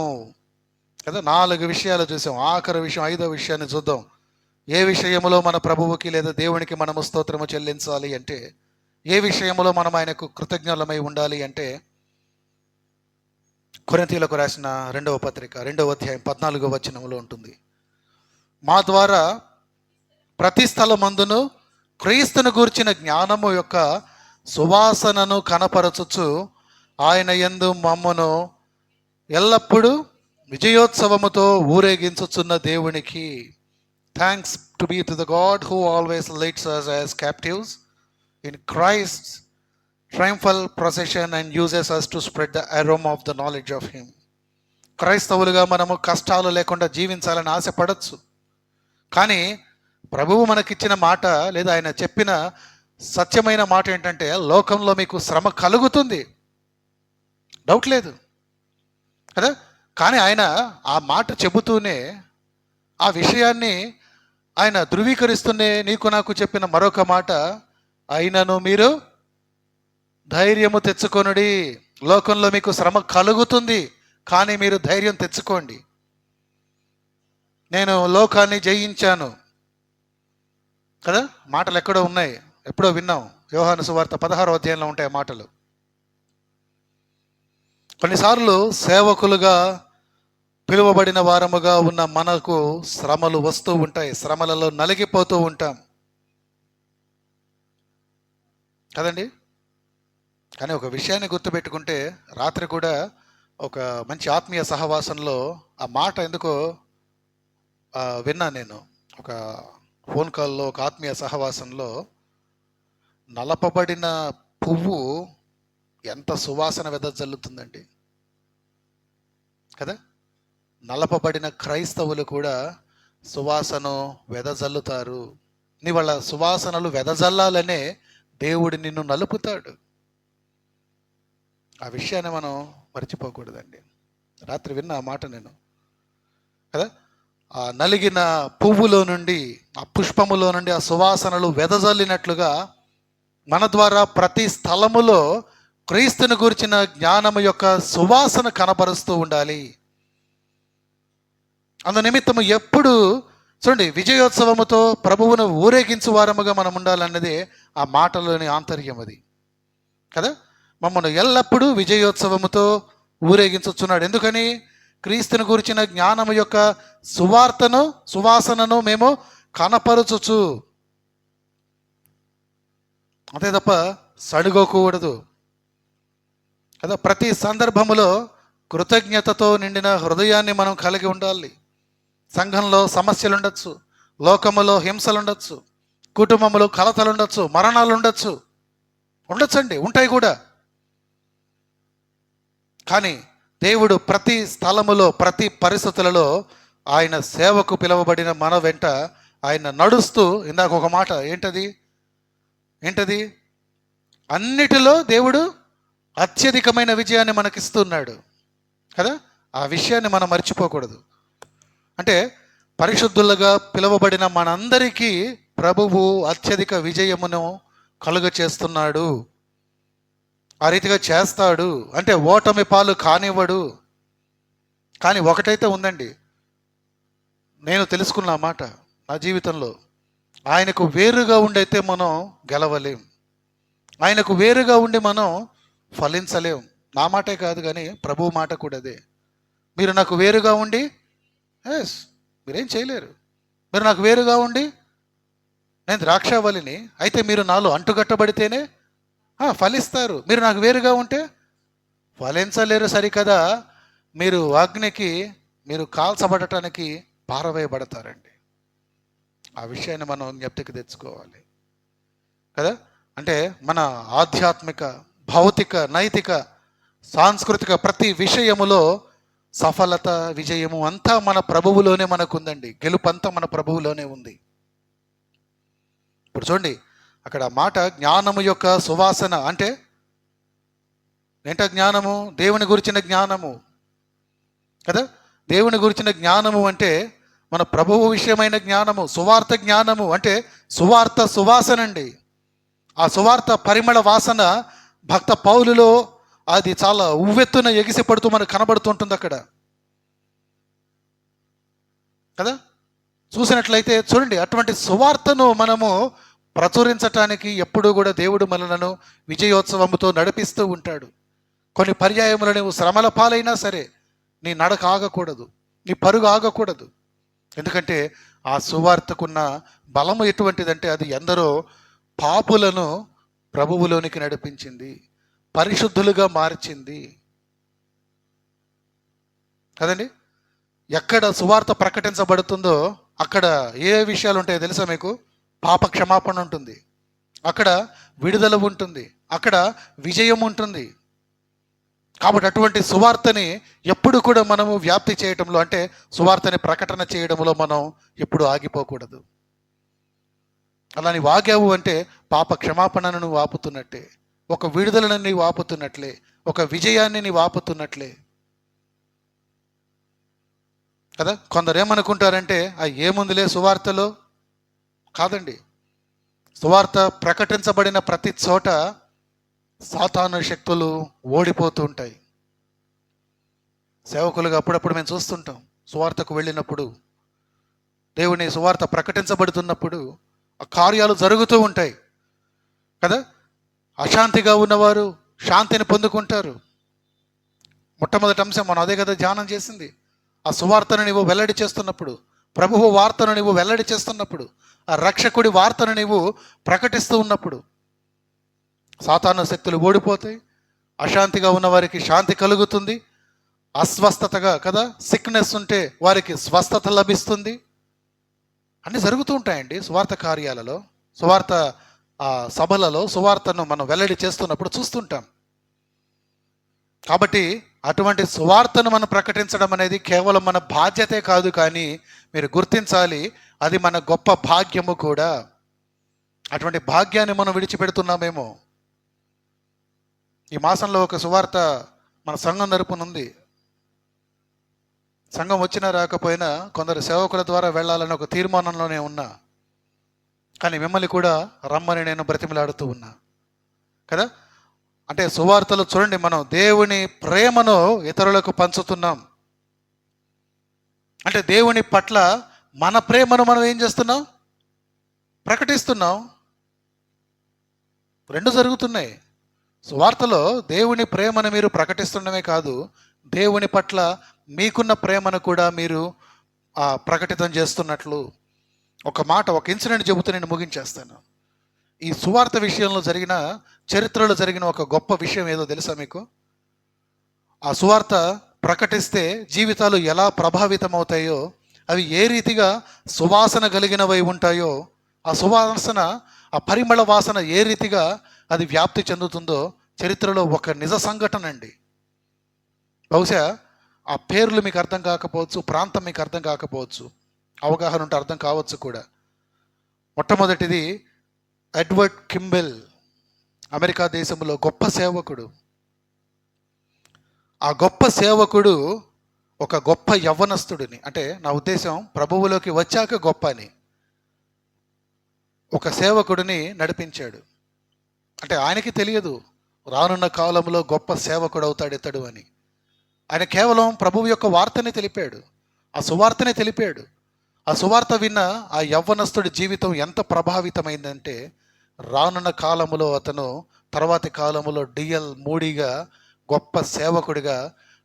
కదా. 4 విషయాలు చూసాం. ఆఖరి విషయం, 5వ విషయాన్ని చూద్దాం. ఏ విషయములో మన ప్రభువుకి లేదా దేవునికి మనము స్తోత్రము చెల్లించాలి అంటే, ఏ విషయములో మనం ఆయనకు కృతజ్ఞులమై ఉండాలి అంటే, కొరింథీయులకు రాసిన 2వ పత్రిక 2వ అధ్యాయం 14వ వచనములో ఉంటుంది, మా ద్వారా ప్రతి స్థలమందును క్రీస్తును గూర్చిన జ్ఞానము యొక్క సువాసనను కనపరచుచు ఆయన యందు మమ్మను ఎల్లప్పుడూ విజయోత్సవముతో ఊరేగించుచున్న దేవునికి, thanks to be to the God who always leads us as captives in Christ's triumphal procession and uses us to spread the aroma of the knowledge of him. క్రైస్తవులుగా మనము కష్టాలు లేకుండా జీవించాలని ఆశపడచ్చు, కానీ ప్రభువు మనకిచ్చిన మాట లేదా ఆయన చెప్పిన సత్యమైన మాట ఏంటంటే, లోకంలో మీకు శ్రమ కలుగుతుంది, డౌట్ లేదు కదా. కానీ ఆయన ఆ మాట చెబుతూనే ఆ విషయాన్ని ఆయన ధృవీకరిస్తూనే నీకు నాకు చెప్పిన మరొక మాట, అయినను మీరు ధైర్యము తెచ్చుకొనుడి, లోకంలో మీకు శ్రమ కలుగుతుంది కానీ మీరు ధైర్యం తెచ్చుకోండి, నేను లోకాన్ని జయించాను కదా. మాటలు ఎక్కడో ఉన్నాయి, ఎప్పుడో విన్నాం. యోహాను సువార్త 16వ అధ్యాయంలో ఉంటాయి మాటలు. కొన్నిసార్లు సేవకులుగా పిలువబడిన వారముగా ఉన్న మనకు శ్రమలు వస్తూ ఉంటాయి, శ్రమలలో నలిగిపోతూ ఉంటాం కదండి. కానీ ఒక విషయాన్ని గుర్తుపెట్టుకుంటే, రాత్రి కూడా ఒక మంచి ఆత్మీయ సహవాసంలో ఆ మాట ఎందుకో విన్నా. నేను ఒక ఫోన్ కాల్లో, ఒక ఆత్మీయ సహవాసంలో, నలపబడిన పువ్వు ఎంత సువాసన వెదజల్లుతుందండి కదా. నలపబడిన క్రైస్తవులు కూడా సువాసన వెదజల్లుతారు. నీ వాళ్ళ సువాసనలు వెదజల్లాలనే దేవుడు నిన్ను నలుపుతాడు. ఆ విషయాన్ని మనం మర్చిపోకూడదండి. రాత్రి విన్న ఆ మాట నేను కదా. ఆ నలిగిన పువ్వులో నుండి, ఆ పుష్పములో నుండి ఆ సువాసనలు వెదజల్లినట్లుగా మన ద్వారా ప్రతి స్థలములో క్రీస్తుని గురించిన జ్ఞానము యొక్క సువాసన కనపరుస్తూ ఉండాలి. అందు నిమిత్తము ఎప్పుడు చూడండి, విజయోత్సవముతో ప్రభువును ఊరేగించు వారముగా మనం ఉండాలన్నది ఆ మాటలోని ఆంతర్యం అది కదా. మమ్మల్ని ఎల్లప్పుడూ విజయోత్సవముతో ఊరేగించుచున్నాడు. ఎందుకని? క్రీస్తుని గురించిన జ్ఞానము యొక్క సువాసనను మేము కనపరచుచు, అంతే తప్ప సడుగోకూడదు కదా. ప్రతి సందర్భములో కృతజ్ఞతతో నిండిన హృదయాన్ని మనం కలిగి ఉండాలి. సంఘంలో సమస్యలు ఉండొచ్చు, లోకములో హింసలు ఉండొచ్చు, కుటుంబంలో కలతలు ఉండొచ్చు, మరణాలు ఉండొచ్చండి, ఉంటాయి కూడా. కానీ దేవుడు ప్రతి స్థలములో, ప్రతి పరిస్థితులలో ఆయన సేవకు పిలువబడిన మన వెంట ఆయన నడుస్తూ, ఇందాక ఒక మాట ఏంటది అన్నిటిలో దేవుడు అత్యధికమైన విజయాన్ని మనకిస్తున్నాడు కదా. ఆ విషయాన్ని మనం మర్చిపోకూడదు. అంటే పరిశుద్ధులుగా పిలువబడిన మనందరికీ ప్రభువు అత్యధిక విజయమును కలుగ చేస్తున్నాడు. ఆ రీతిగా చేస్తాడు. అంటే ఓటమి పాలు కానివ్వడు. కానీ ఒకటైతే ఉందండి, నేను తెలుసుకున్న మాట నా జీవితంలో, ఆయనకు వేరుగా ఉండైతే మనం గెలవలేం, ఆయనకు వేరుగా ఉండి మనం ఫలించలేం. నా మాటే కాదు కానీ ప్రభువు మాట కూడా అదే. మీరు నాకు వేరుగా ఉండి మీరేం చేయలేరు. మీరు నాకు వేరుగా ఉండి, నేను ద్రాక్షావళిని, అయితే మీరు నాలో అంటుగట్టబడితేనే ఫలిస్తారు. మీరు నాకు వేరుగా ఉంటే ఫలించలేరు. సరికదా మీరు అగ్నికి మీరు కాల్చబడటానికి పారవేయబడతారండి. ఆ విషయాన్ని మనం జ్ఞప్తికి తెచ్చుకోవాలి కదా. అంటే మన ఆధ్యాత్మిక, భౌతిక, నైతిక, సాంస్కృతిక ప్రతి విషయములో సఫలత, విజయము అంతా మన ప్రభువులోనే మనకుందండి. గెలుపంతా మన ప్రభువులోనే ఉంది. ఇప్పుడు చూడండి, అక్కడ మాట జ్ఞానము యొక్క సువాసన అంటే ఏంట? జ్ఞానము, దేవుని గురించిన జ్ఞానము కదా. దేవుని గురించిన జ్ఞానము అంటే మన ప్రభువు విషయమైన జ్ఞానము. సువార్త జ్ఞానము అంటే సువార్త సువాసన అండి. ఆ సువార్త పరిమళ వాసన భక్త పౌలులో అది చాలా ఉవ్వెత్తున ఎగిసి పడుతూ మనకు కనబడుతుంటుంది అక్కడ కదా. చూసినట్లయితే చూడండి, అటువంటి సువార్తను మనము ప్రచురించటానికి ఎప్పుడూ కూడా దేవుడు మనలను విజయోత్సవముతో నడిపిస్తూ ఉంటాడు. కొన్ని పర్యాయములు నువ్వు శ్రమల పాలైనా సరే నీ నడక ఆగకూడదు, నీ పరుగు ఆగకూడదు. ఎందుకంటే ఆ సువార్తకున్న బలము ఎటువంటిదంటే అది ఎందరో పాపులను ప్రభువులోనికి నడిపించింది, పరిశుద్ధులుగా మార్చింది కదండి. ఎక్కడ సువార్త ప్రకటించబడుతుందో అక్కడ ఏ విషయాలు ఉంటాయో తెలుసా మీకు? పాప క్షమాపణ ఉంటుంది, అక్కడ విడుదల ఉంటుంది, అక్కడ విజయం ఉంటుంది. కాబట్టి అటువంటి సువార్తని ఎప్పుడు కూడా మనము వ్యాప్తి చేయటంలో, అంటే సువార్తని ప్రకటన చేయడంలో మనం ఎప్పుడు ఆగిపోకూడదు. అలా నీవు ఆగావు అంటే పాప క్షమాపణను నువ్వు ఆపుతున్నట్లే, ఒక విడుదలను నీవు ఆపుతున్నట్లే, ఒక విజయాన్ని నీవు ఆపుతున్నట్లే కదా. కొందరు ఏమనుకుంటారంటే ఏముందిలే సువార్తలో. కాదండి, సువార్త ప్రకటించబడిన ప్రతి చోట సాతాను శక్తులు ఓడిపోతూ ఉంటాయి. సేవకులుగా అప్పుడప్పుడు మేము చూస్తుంటాం, సువార్తకు వెళ్ళినప్పుడు, దేవుని సువార్త ప్రకటించబడుతున్నప్పుడు ఆ కార్యాలు జరుగుతూ ఉంటాయి కదా. అశాంతిగా ఉన్నవారు శాంతిని పొందుకుంటారు. మొట్టమొదటి అంశం మనం అదే కదా ధ్యానం చేసింది. ఆ సువార్తను నీవు వెల్లడి చేస్తున్నప్పుడు, ప్రభువు వార్తను నీవు వెల్లడి చేస్తున్నప్పుడు, ఆ రక్షకుడి వార్తను నీవు ప్రకటిస్తూ ఉన్నప్పుడు సాతాను శక్తులు ఓడిపోతాయి, అశాంతిగా ఉన్న వారికి శాంతి కలుగుతుంది, అస్వస్థతగా కదా సిక్నెస్ ఉంటే వారికి స్వస్థత లభిస్తుంది. అన్నీ జరుగుతూ ఉంటాయండి సువార్త కార్యాలలో, సువార్త సభలలో సువార్తను మనం వెల్లడి చేస్తున్నప్పుడు చూస్తుంటాం. కాబట్టి అటువంటి సువార్తను మనం ప్రకటించడం అనేది కేవలం మన బాధ్యతే కాదు, కానీ మీరు గుర్తించాలి అది మన గొప్ప భాగ్యము కూడా. అటువంటి భాగ్యాన్ని మనం విడిచిపెడుతున్నామేమో. ఈ మాసంలో ఒక సువార్త మన సంఘం తరపునుంది. సంఘం వచ్చినా రాకపోయినా కొందరు సేవకుల ద్వారా వెళ్ళాలని ఒక తీర్మానంలోనే ఉన్నా, కానీ మిమ్మల్ని కూడా రమ్మని నేను బ్రతిమలాడుతూ ఉన్నా కదా. అంటే సువార్తలు చూడండి, మనం దేవుని ప్రేమను ఇతరులకు పంచుతున్నాం. అంటే దేవుని పట్ల మన ప్రేమను మనం ఏం చేస్తున్నాం? ప్రకటిస్తున్నాం. రెండు జరుగుతున్నాయి. సువార్తలో దేవుని ప్రేమను మీరు ప్రకటిస్తుండమే కాదు, దేవుని పట్ల మీకున్న ప్రేమను కూడా మీరు ప్రకటితం చేస్తున్నట్లు. ఒక ఇన్సిడెంట్ చెబుతూ నేను ముగించేస్తాను. ఈ సువార్త విషయంలో జరిగిన, చరిత్రలో జరిగిన ఒక గొప్ప విషయం ఏదో తెలుసా మీకు? ఆ సువార్త ప్రకటిస్తే జీవితాలు ఎలా ప్రభావితం అవుతాయో అవి ఏ రీతిగా సువాసన కలిగినవై ఉంటాయో, ఆ సువాసన, ఆ పరిమళ వాసన ఏ రీతిగా అది వ్యాప్తి చెందుతుందో చరిత్రలో ఒక నిజ సంఘటన అండి. బహుశా ఆ పేర్లు మీకు అర్థం కాకపోవచ్చు, ప్రాంతం మీకు అర్థం కాకపోవచ్చు, అవగాహన ఉంటే అర్థం కావచ్చు కూడా. మొట్టమొదటిది ఎడ్వర్డ్ కింబెల్, అమెరికా దేశంలో గొప్ప సేవకుడు. ఆ గొప్ప సేవకుడు ఒక గొప్ప యవ్వనస్తుడిని, అంటే నా ఉద్దేశం ప్రభువులోకి వచ్చాక గొప్ప అని, ఒక సేవకుడిని నడిపించాడు. అంటే ఆయనకి తెలియదు రానున్న కాలంలో గొప్ప సేవకుడు అవుతాడు ఇతడు అని. ఆయన కేవలం ప్రభువు యొక్క వార్తని తెలిపాడు, ఆ సువార్తనే తెలిపాడు. ఆ సువార్త విన్న ఆ యవ్వనస్తుడి జీవితం ఎంత ప్రభావితమైందంటే, రానున్న కాలములో అతను తర్వాతి కాలములో డిఎల్ మూడీగా గొప్ప సేవకుడిగా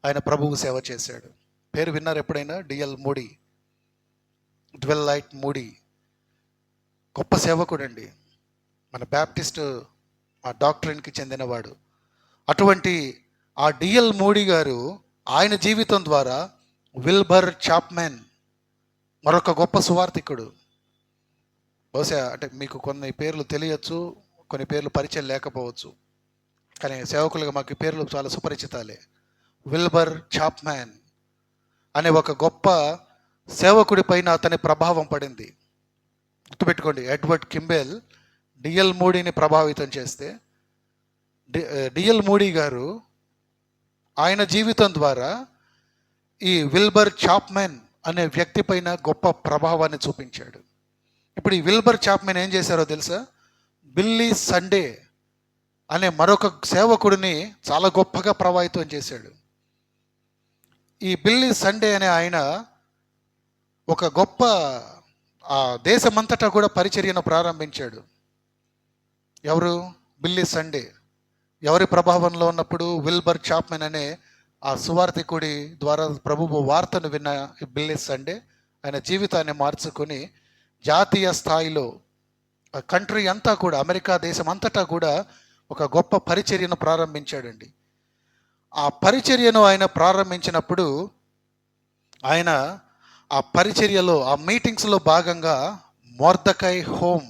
ఆయన ప్రభువు సేవ చేశాడు. పేరు విన్నారు ఎప్పుడైనా? DL moody, dwell light moody. గొప్ప సేవకుడు అండి, మన బ్యాప్టిస్ట్ ఆ డాక్టరీన్కి చెందినవాడు. అటువంటి ఆ డిఎల్ మూడీ గారు ఆయన జీవితం ద్వారా విల్బర్ చాప్మెన్ మరొక గొప్ప సువార్థికుడు. బహుశా అంటే మీకు కొన్ని పేర్లు తెలియచ్చు, కొన్ని పేర్లు పరిచయం లేకపోవచ్చు, కానీ సేవకులుగా మాకు పేర్లు చాలా సుపరిచితాలే. విల్బర్ చాప్మెన్ అనే ఒక గొప్ప సేవకుడి పైన అతని ప్రభావం పడింది. గుర్తుపెట్టుకోండి, ఎడ్వర్డ్ కింబెల్ డిఎల్ మూడీని ప్రభావితం చేస్తే, డిఎల్ మూడీ గారు ఆయన జీవితం ద్వారా ఈ విల్బర్ చాప్మెన్ అనే వ్యక్తి పైన గొప్ప ప్రభావాన్ని చూపించాడు. ఇప్పుడు ఈ విల్బర్ చాప్మెన్ ఏం చేశారో తెలుసా? బిల్లీ సండే అనే మరొక సేవకుడిని చాలా గొప్పగా ప్రభావితం చేశాడు. ఈ బిల్లీ సండే అనే ఆయన ఒక గొప్ప ఆ దేశమంతటా కూడా పరిచర్యను ప్రారంభించాడు. ఎవరు? Billy Sunday. ఎవరి ప్రభావంలో ఉన్నప్పుడు? విల్బర్ చాప్మెన్ అనే ఆ సువార్థికుడి ద్వారా ప్రభువు వార్తను విన్న బిల్లీ సండే ఆయన జీవితాన్ని మార్చుకొని జాతీయ స్థాయిలో కంట్రీ అంతా కూడా, అమెరికా దేశం అంతటా కూడా ఒక గొప్ప పరిచర్యను ప్రారంభించాడండి. ఆ పరిచర్యను ఆయన ప్రారంభించినప్పుడు ఆయన ఆ పరిచర్యలో, ఆ మీటింగ్స్లో భాగంగా మొర్దెకై హోమ్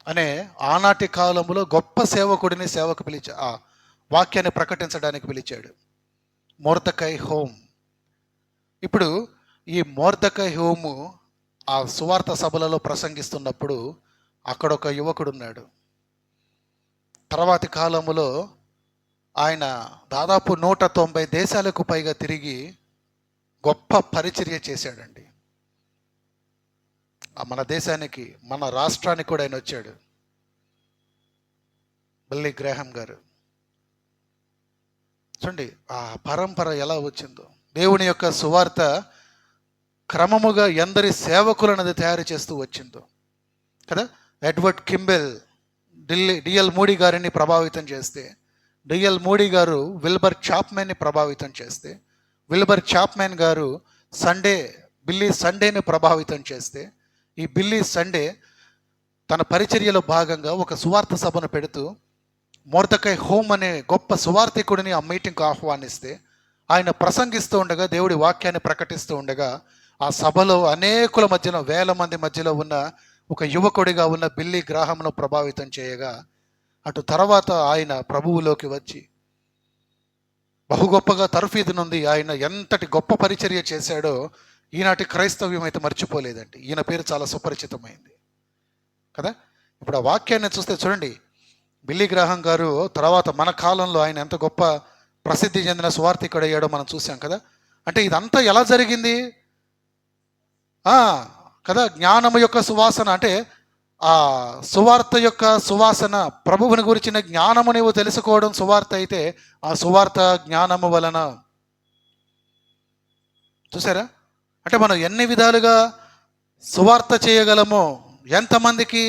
అనే ఆనాటి కాలంలో గొప్ప సేవకుడిని సేవకు పిలిచా, ఆ వాక్యాన్ని ప్రకటించడానికి పిలిచాడు. Mordecai home. ఇప్పుడు ఈ మొర్దెకై హోము ఆ సువార్త సభలలో ప్రసంగిస్తున్నప్పుడు అక్కడ ఒక యువకుడు ఉన్నాడు. తర్వాతి కాలములో ఆయన దాదాపు 190 దేశాలకు పైగా తిరిగి గొప్ప పరిచర్య చేశాడండి. మన దేశానికి, మన రాష్ట్రానికి కూడా ఆయన వచ్చాడు, బిల్లీ గ్రాహం గారు. చూడండి ఆ పరంపర ఎలా వచ్చిందో. దేవుని యొక్క సువార్త క్రమముగా ఎందరి సేవకులను తయారు చేస్తూ వచ్చిందో కదా. ఎడ్వర్డ్ కింబెల్ డిఎల్ మూడీ గారిని ప్రభావితం చేస్తే, డిఎల్ మూడీ గారు విల్బర్ చాప్మెన్ని ప్రభావితం చేస్తే, విల్బర్ చాప్మెన్ గారు బిల్లీ సండేని ప్రభావితం చేస్తే, ఈ బిల్లీ సండే తన పరిచర్యలో భాగంగా ఒక సువార్త సభను పెడుతూ మొర్దెకై హోమ్ అనే గొప్ప సువార్థికుడిని ఆ మీటింగ్కు ఆహ్వానిస్తే, ఆయన ప్రసంగిస్తూ ఉండగా, దేవుడి వాక్యాన్ని ప్రకటిస్తూ ఉండగా, ఆ సభలో అనేకుల మధ్యలో, వేల మంది మధ్యలో ఉన్న ఒక యువకుడిగా ఉన్న బిల్లీ గ్రాహంను ప్రభావితం చేయగా, అటు తర్వాత ఆయన ప్రభువులోకి వచ్చి బహు గొప్పగా తర్ఫీదు నుండి ఆయన ఎంతటి గొప్ప పరిచర్య చేశాడో ఈనాటి క్రైస్తవ్యం అయితే మర్చిపోలేదండి. ఈయన పేరు చాలా సుపరిచితమైంది కదా. ఇప్పుడు ఆ వాక్యాన్ని చూస్తే చూడండి, బిల్లీ గ్రాహం గారు తర్వాత మన కాలంలో ఆయన ఎంత గొప్ప ప్రసిద్ధి చెందిన సువార్థికుడు అయ్యాడో మనం చూసాం కదా. అంటే ఇదంతా ఎలా జరిగింది కదా? జ్ఞానము యొక్క సువాసన, అంటే ఆ సువార్త యొక్క సువాసన, ప్రభువుని గురించిన జ్ఞానము నీవు తెలుసుకోవడం సువార్త అయితే, ఆ సువార్త జ్ఞానము వలన. చూసారా? అంటే మనం ఎన్ని విధాలుగా సువార్త చేయగలమో, ఎంతమందికి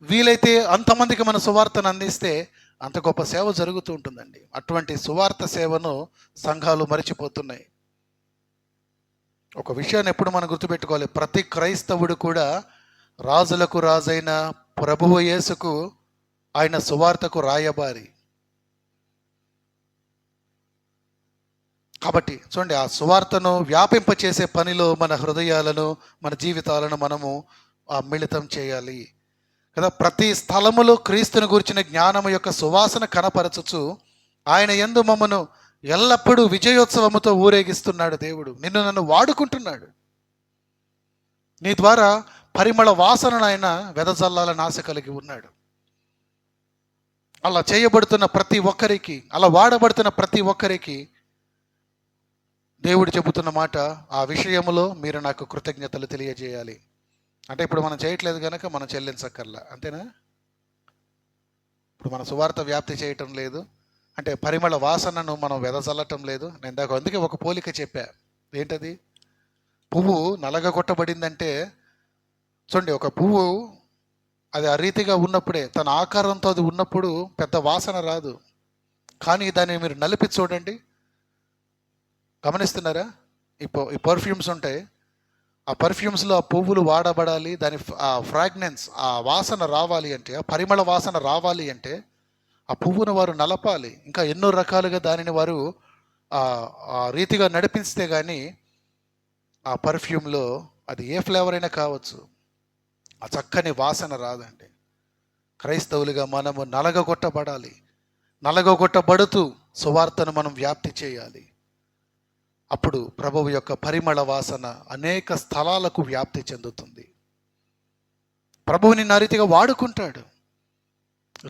వీలైతే అంతమందికి మన సువార్తను అందిస్తే అంత గొప్ప సేవ జరుగుతూ ఉంటుందండి. అటువంటి సువార్త సేవను సంఘాలు మరిచిపోతున్నాయి. ఒక విషయాన్ని ఎప్పుడు మనం గుర్తుపెట్టుకోవాలి, ప్రతి క్రైస్తవుడు కూడా రాజులకు రాజైన ప్రభువు యేసుకు, ఆయన సువార్తకు రాయబారి. కాబట్టి చూడండి, ఆ సువార్తను వ్యాపింపచేసే పనిలో మన హృదయాలను, మన జీవితాలను మనము మిళితం చేయాలి కదా. ప్రతి స్థలములో క్రీస్తుని గురించిన జ్ఞానము యొక్క సువాసన కనపరచుచు ఆయన యందు మమ్మను ఎల్లప్పుడూ విజయోత్సవముతో ఊరేగిస్తున్నాడు దేవుడు. నిన్ను నన్ను వాడుకుంటున్నాడు. నీ ద్వారా పరిమళ వాసనను ఆయన వెదజల్లాలని ఆశ కలిగి ఉన్నాడు. అలా చేయబడుతున్న ప్రతి ఒక్కరికి, అలా వాడబడుతున్న ప్రతి ఒక్కరికి దేవుడు చెబుతున్న మాట, ఆ విషయంలో మీరు నాకు కృతజ్ఞతలు తెలియజేయాలి. అంటే ఇప్పుడు మనం చేయట్లేదు కనుక మనం చెల్లించక్కర్లా, అంతేనా? ఇప్పుడు మన సువార్త వ్యాప్తి చేయటం లేదు అంటే పరిమళ వాసనను మనం వెదజల్లటం లేదు. నేను దాకా అందుకే ఒక పోలిక చెప్పా. ఏంటది? పువ్వు నలగగొట్టబడిందంటే చూడండి, ఒక పువ్వు అది ఆ రీతిగా ఉన్నప్పుడే, తన ఆకారంతో అది ఉన్నప్పుడు పెద్ద వాసన రాదు. కానీ దాన్ని మీరు నలిపి చూడండి, గమనిస్తున్నారా? ఈ పర్ఫ్యూమ్స్ ఉంటాయి, ఆ పర్ఫ్యూమ్స్లో ఆ పువ్వులు వాడబడాలి, దాని ఆ ఫ్రాగ్రెన్స్, ఆ వాసన రావాలి అంటే, ఆ పరిమళ వాసన రావాలి అంటే ఆ పువ్వును వారు నలపాలి. ఇంకా ఎన్నో రకాలుగా దానిని వారు ఆ రీతిగా నడిపిస్తే కానీ ఆ పర్ఫ్యూమ్లో అది ఏ ఫ్లేవర్ అయినా కావచ్చు, ఆ చక్కని వాసన రాదండి. క్రైస్తవులుగా మనము నలగగొట్టబడాలి. నలగగొట్టబడుతూ సువార్తను మనం వ్యాప్తి చేయాలి. అప్పుడు ప్రభువు యొక్క పరిమళ వాసన అనేక స్థలాలకు వ్యాప్తి చెందుతుంది. ప్రభువు నిన్ను ఆ రీతిగా వాడుకుంటాడు.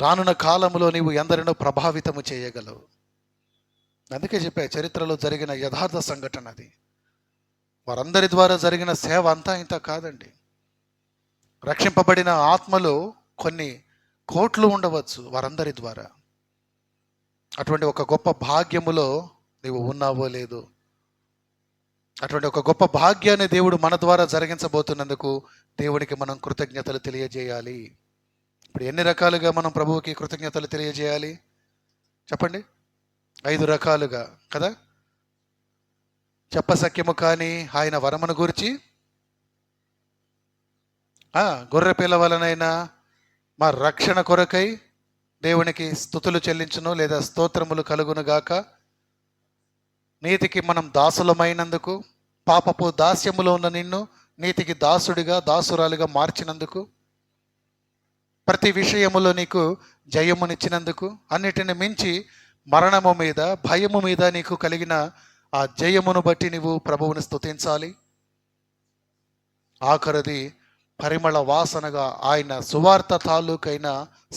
రానున్న కాలంలో నీవు ఎందరినో ప్రభావితము చేయగలవు. అందుకే చెప్పా, చరిత్రలో జరిగిన యథార్థ సంఘటన అది. వారందరి ద్వారా జరిగిన సేవ అంతా ఇంత కాదండి. రక్షింపబడిన ఆత్మలో కొన్ని కోట్లు ఉండవచ్చు వారందరి ద్వారా. అటువంటి ఒక గొప్ప భాగ్యములో నీవు ఉన్నావో లేదో, అటువంటి ఒక గొప్ప భాగ్యాన్ని దేవుడు మన ద్వారా జరిగించబోతున్నందుకు దేవునికి మనం కృతజ్ఞతలు తెలియజేయాలి. ఇప్పుడు ఎన్ని రకాలుగా మనం ప్రభువుకి కృతజ్ఞతలు తెలియజేయాలి చెప్పండి? 5 రకాలుగా కదా. చెప్పసఖ్యము కానీ ఆయన వరమును గురించి, గొర్రె పిల్ల వలనైనా మా రక్షణ కొరకై దేవునికి స్తుతులు చెల్లించును లేదా స్తోత్రములు కలుగునుగాక, నీతికి మనం దాసులమైనందుకు, పాపపు దాస్యములో ఉన్న నిన్ను నీతికి దాసుడిగా దాసురాలుగా మార్చినందుకు, ప్రతి విషయములో నీకు జయమునిచ్చినందుకు, అన్నిటిని మించి మరణము మీద భయము మీద నీకు కలిగిన ఆ జయమును బట్టి నీవు ప్రభువుని స్తుతించాలి. ఆఖరిది పరిమళ వాసనగా ఆయన సువార్త తాలూకైన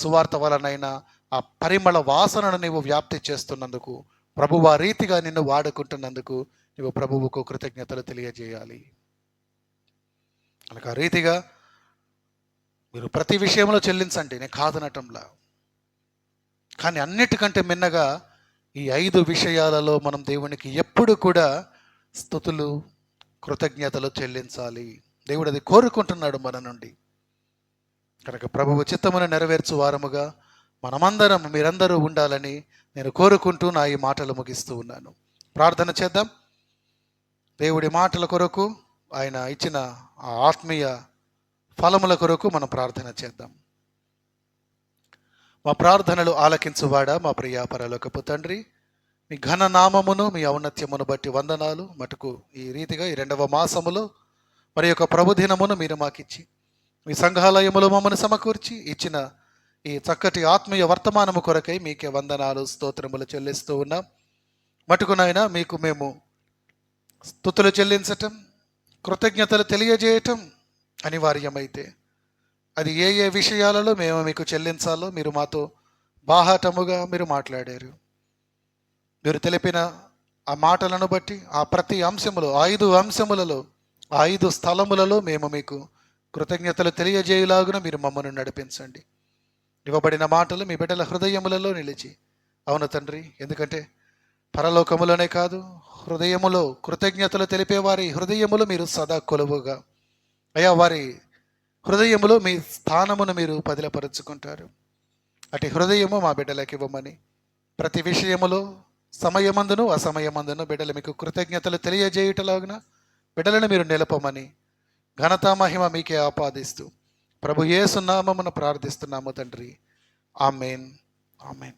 సువార్త వలనైనా ఆ పరిమళ వాసనను నీవు వ్యాప్తి చేస్తున్నందుకు, ప్రభువు ఆ రీతిగా నిన్ను వాడుకుంటున్నందుకు నీవు ప్రభువుకు కృతజ్ఞతలు తెలియజేయాలి. అలాగే ఆ రీతిగా మీరు ప్రతి విషయంలో చెల్లించండి, నేను కాదనటంలా. కానీ అన్నిటికంటే మిన్నగా ఈ 5 విషయాలలో మనం దేవునికి ఎప్పుడు కూడా స్తుతులు కృతజ్ఞతలు చెల్లించాలి. దేవుడు అది కోరుకుంటున్నాడు మన నుండి. కనుక ప్రభువు చిత్తమును నెరవేర్చు వారముగా మనమందరం మీరందరూ ఉండాలని నేను కోరుకుంటూ నా ఈ మాటలు ముగిస్తూ ఉన్నాను. ప్రార్థన చేద్దాం. దేవుడి మాటల కొరకు, ఆయన ఇచ్చిన ఆ ఆత్మీయ ఫలముల కొరకు మనం ప్రార్థన చేద్దాం. మా ప్రార్థనలు ఆలకించువాడా మా ప్రియ పరలోకపు తండ్రి, మీ ఘన నామమును మీ ఔన్నత్యమును బట్టి వందనాలు. మటుకు ఈ రీతిగా ఈ 2వ మాసములో మరి యొక్క ప్రభుదినమును మీరు మాకిచ్చి మీ సంఘాలయములో మమ్మల్ని సమకూర్చి ఇచ్చిన ఈ చక్కటి ఆత్మీయ వర్తమానము కొరకై మీకే వందనాలు స్తోత్రములు చెల్లిస్తూ ఉన్నాం. మటుకునైనా మీకు మేము స్తుతులు చెల్లించటం, కృతజ్ఞతలు తెలియజేయటం అనివార్యమైతే అది ఏ ఏ విషయాలలో మేము మీకు చెల్లించాలో మీరు మాతో బాహాటముగా మీరు మాట్లాడారు. మీరు తెలిపిన ఆ మాటలను బట్టి ఆ ప్రతి అంశములో 5 అంశములలో 5 స్థలములలో మేము మీకు కృతజ్ఞతలు తెలియజేయులాగున మీరు మమ్మల్ని నడిపించండి. ఇవ్వబడిన మాటలు మీ బిడ్డల హృదయములలో నిలిచి, అవును తండ్రి, ఎందుకంటే పరలోకములోనే కాదు హృదయములో కృతజ్ఞతలు తెలిపేవారి హృదయములు మీరు సదా కొలువుగా, అయ్యా వారి హృదయములో మీ స్థానమును మీరు పదిలపరుచుకుంటారు. అటు హృదయము మా బిడ్డలకు ఇవ్వమని, ప్రతి విషయములో సమయమందును అసమయమందును బిడ్డలు మీకు కృతజ్ఞతలు తెలియజేయుటలాగున బిడ్డలను మీరు నిలపమని ఘనతా మహిమ మీకే ఆపాదిస్తూ ప్రభు యేసు నామమున ప్రార్థిస్తున్నాము తండ్రి. ఆమేన్, ఆమేన్.